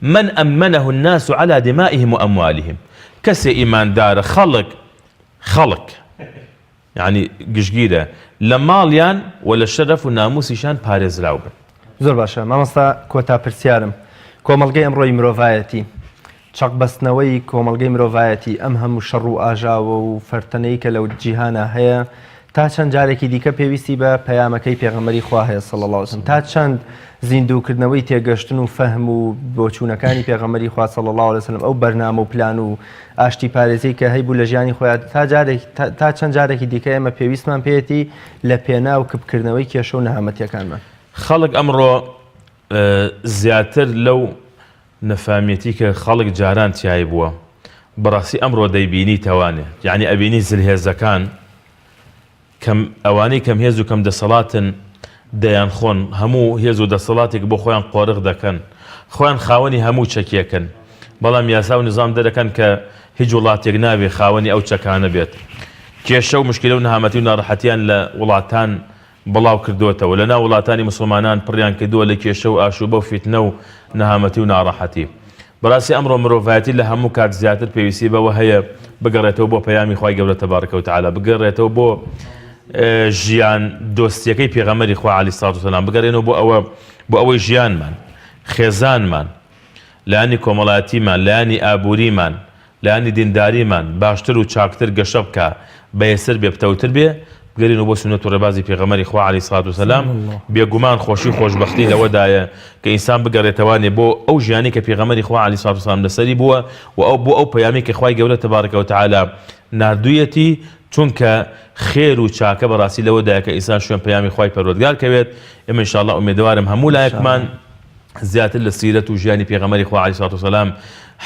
S2: من أمنه الناس على دمائهم وأموالهم كسي إيمان دار خلق يعني گشتگیرە لە ماڵیان ولا شەرەف و ناموسیشان پارێزراو بن
S1: زۆر باشە مامۆستا کۆتا پرسیارم کۆمەڵگەی ئەمڕۆی مرۆڤایەتی چەقبەستنەوەی کۆمەڵگەی مرۆڤایەتی ئەم هەموو شەڕ و ئاژاوە و فەرتەنەی کە لەو جیهانە هەیە تا چەند جارێکی دیکە پێویستی بە پەیامەکەی پێغەمبەری خوا هەیە صلی الله علیه و سلم تا چەند زیندووکردنەوەی تێگەشتن و فەهم و بۆچوونەکانی پێغەمبەری خوا صلی الله علیه و سلم ئەو بەرنامە و پلان و ئاشتی پارێزەی کە هەیبوو لە ژیانی خۆیان تا چەند جارێکی دیکە ئێمە پێویستمان پێێتی لە پێنا و کبکردنەوەی کێشە و نەهامەتیەکانمان
S2: خەڵک ئەمڕۆ زیاتر لەو نەفامێتی کە خەڵک جاران تیای بووە بەڕاستی ئەمڕۆ دەیبینی تەوانێ یعنی ئەبینی زلهێزەکان ئەوانەی کەم هێز و کەم دەسەڵاتن دەیان خۆن هەموو هێز و دەسەڵاتێک بۆ خۆیان قۆرغ دەکەن خۆیان خاوەنی هەموو چەکیەکەن بەڵام یاسا و نظام دەرەکەن کە هیچ وڵاتێک نابێ خاوەنی ئەو چەکانە بێت کێشە و مشکلە و نەهامەتی و ناڕەحەتیان لە وڵاتان بڵاو کردوتەوە لە ناو وڵاتانی مسلمانان پڕیان کردووە لە کێشە و ئاشوبە و فیتنە و نەهامەتی و ناڕەحەتی بەڕاستی ئەمڕۆ مرۆڤایەتی لە هەموو کات زیاتر پێویستی بەوە هەیە بگەڕێتەوە بۆ پەیامی خی گەورە تەبارەکە و تەعالا بگەڕێتەوە بۆ ژیان دۆستیەکەی پێغەمبەری خوا عەلەیهی سەڵاتو وسەلام بگەڕێنەوە بۆ ئەوەی ژیانمان خێزانمان لایانی کۆمەڵایەتیمان لایانی ئابووریمان لایانی دینداریمان باشتر و چاکتر گەشە بکە بەیەسەر بێ بتەوتر بێ بگەڕێنەوە بۆ سونەت و ڕێبازی پێغەمبەری خوا عەلەیهی سەڵاتو وسەلام بێگومان خۆشی و خۆشبەختی لەوەدایە کە ئینسان بگەڕێتەوانێ بۆ ئەو ژیانی کە پێغەمبەری خوا عەلەیهی سەڵاتو وسەلام لەسەری بووە و بۆ ئەو پەیامی کە خوای گەورە تەبارەکە و تەعالا ناردوویەتی چونکە خێر و چاکە بەڕاستی لەوەدایە کە ئینسان شوێن پەیامی خوای پەروەردگار کەوێت ئێمە ئینشاءالله ئومێدوارم هەموو لایەکمان زیاتر لە سیرەت و ژیانی پێغەمبەری خوا عەلەیهی سەڵاتو وسەلام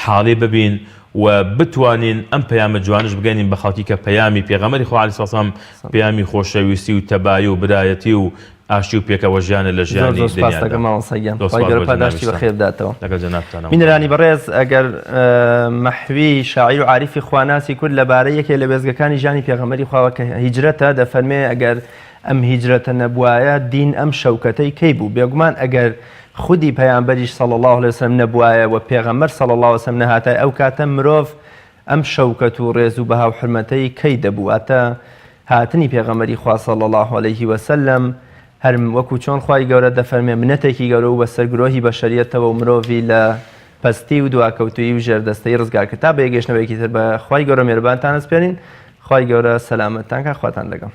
S2: حاڵی ببین و بتوانین ئەم پەیامە جوانش بگەینین بە خەڵکی کە پەیامی پێغەمبەری خوا عەلەیهی سەڵاتو وسەلام پەیامی خۆشەویستی و تەبایی و برایەتی و ئاشتی و پێکەوە ژیانە لە ژیانی
S1: بینەرانی بەڕێز ئەگەر مەحوی شاعیر و عاریفی خواناسی کورد لەبارەی یەکێ لە وێزگەکانی ژیانی پێغەمبەری خواوە کە هیجرەتە دەفەرمێ ئەگەر ئەم هیجرەتە نەبوایە دین ئەم شەوکەتەی کەی بوو بێگومان ئەگەر خودی پەیامبەریش صلی الله علیه وسلم نەبوایە و پێغەمبەر صلی الله علیه وسلم نەهاتە ئەو کاتە مرۆڤ ئەم شەوکەت و ڕێز و بەها و حرمەتەی کەی دەبوواتە هاتنی پێغەمبەری خوا صلی الله علیه وسلم هەر وەکو چۆن خوای گەورە دەفەرمێ منەتێکی گەورە و بە سەرگرۆهی بەشەریەتەوە و مرۆڤی لە پەستی و دواکەوتویی و ژێردەستەی ڕزگار کرد تا بە یەکگەشتنەوەیەکی تر بە خوای گەورە میهرەبانتان ئەسپێرین خوای گەورە سەلامەتتان کە خواتان لەگەڵ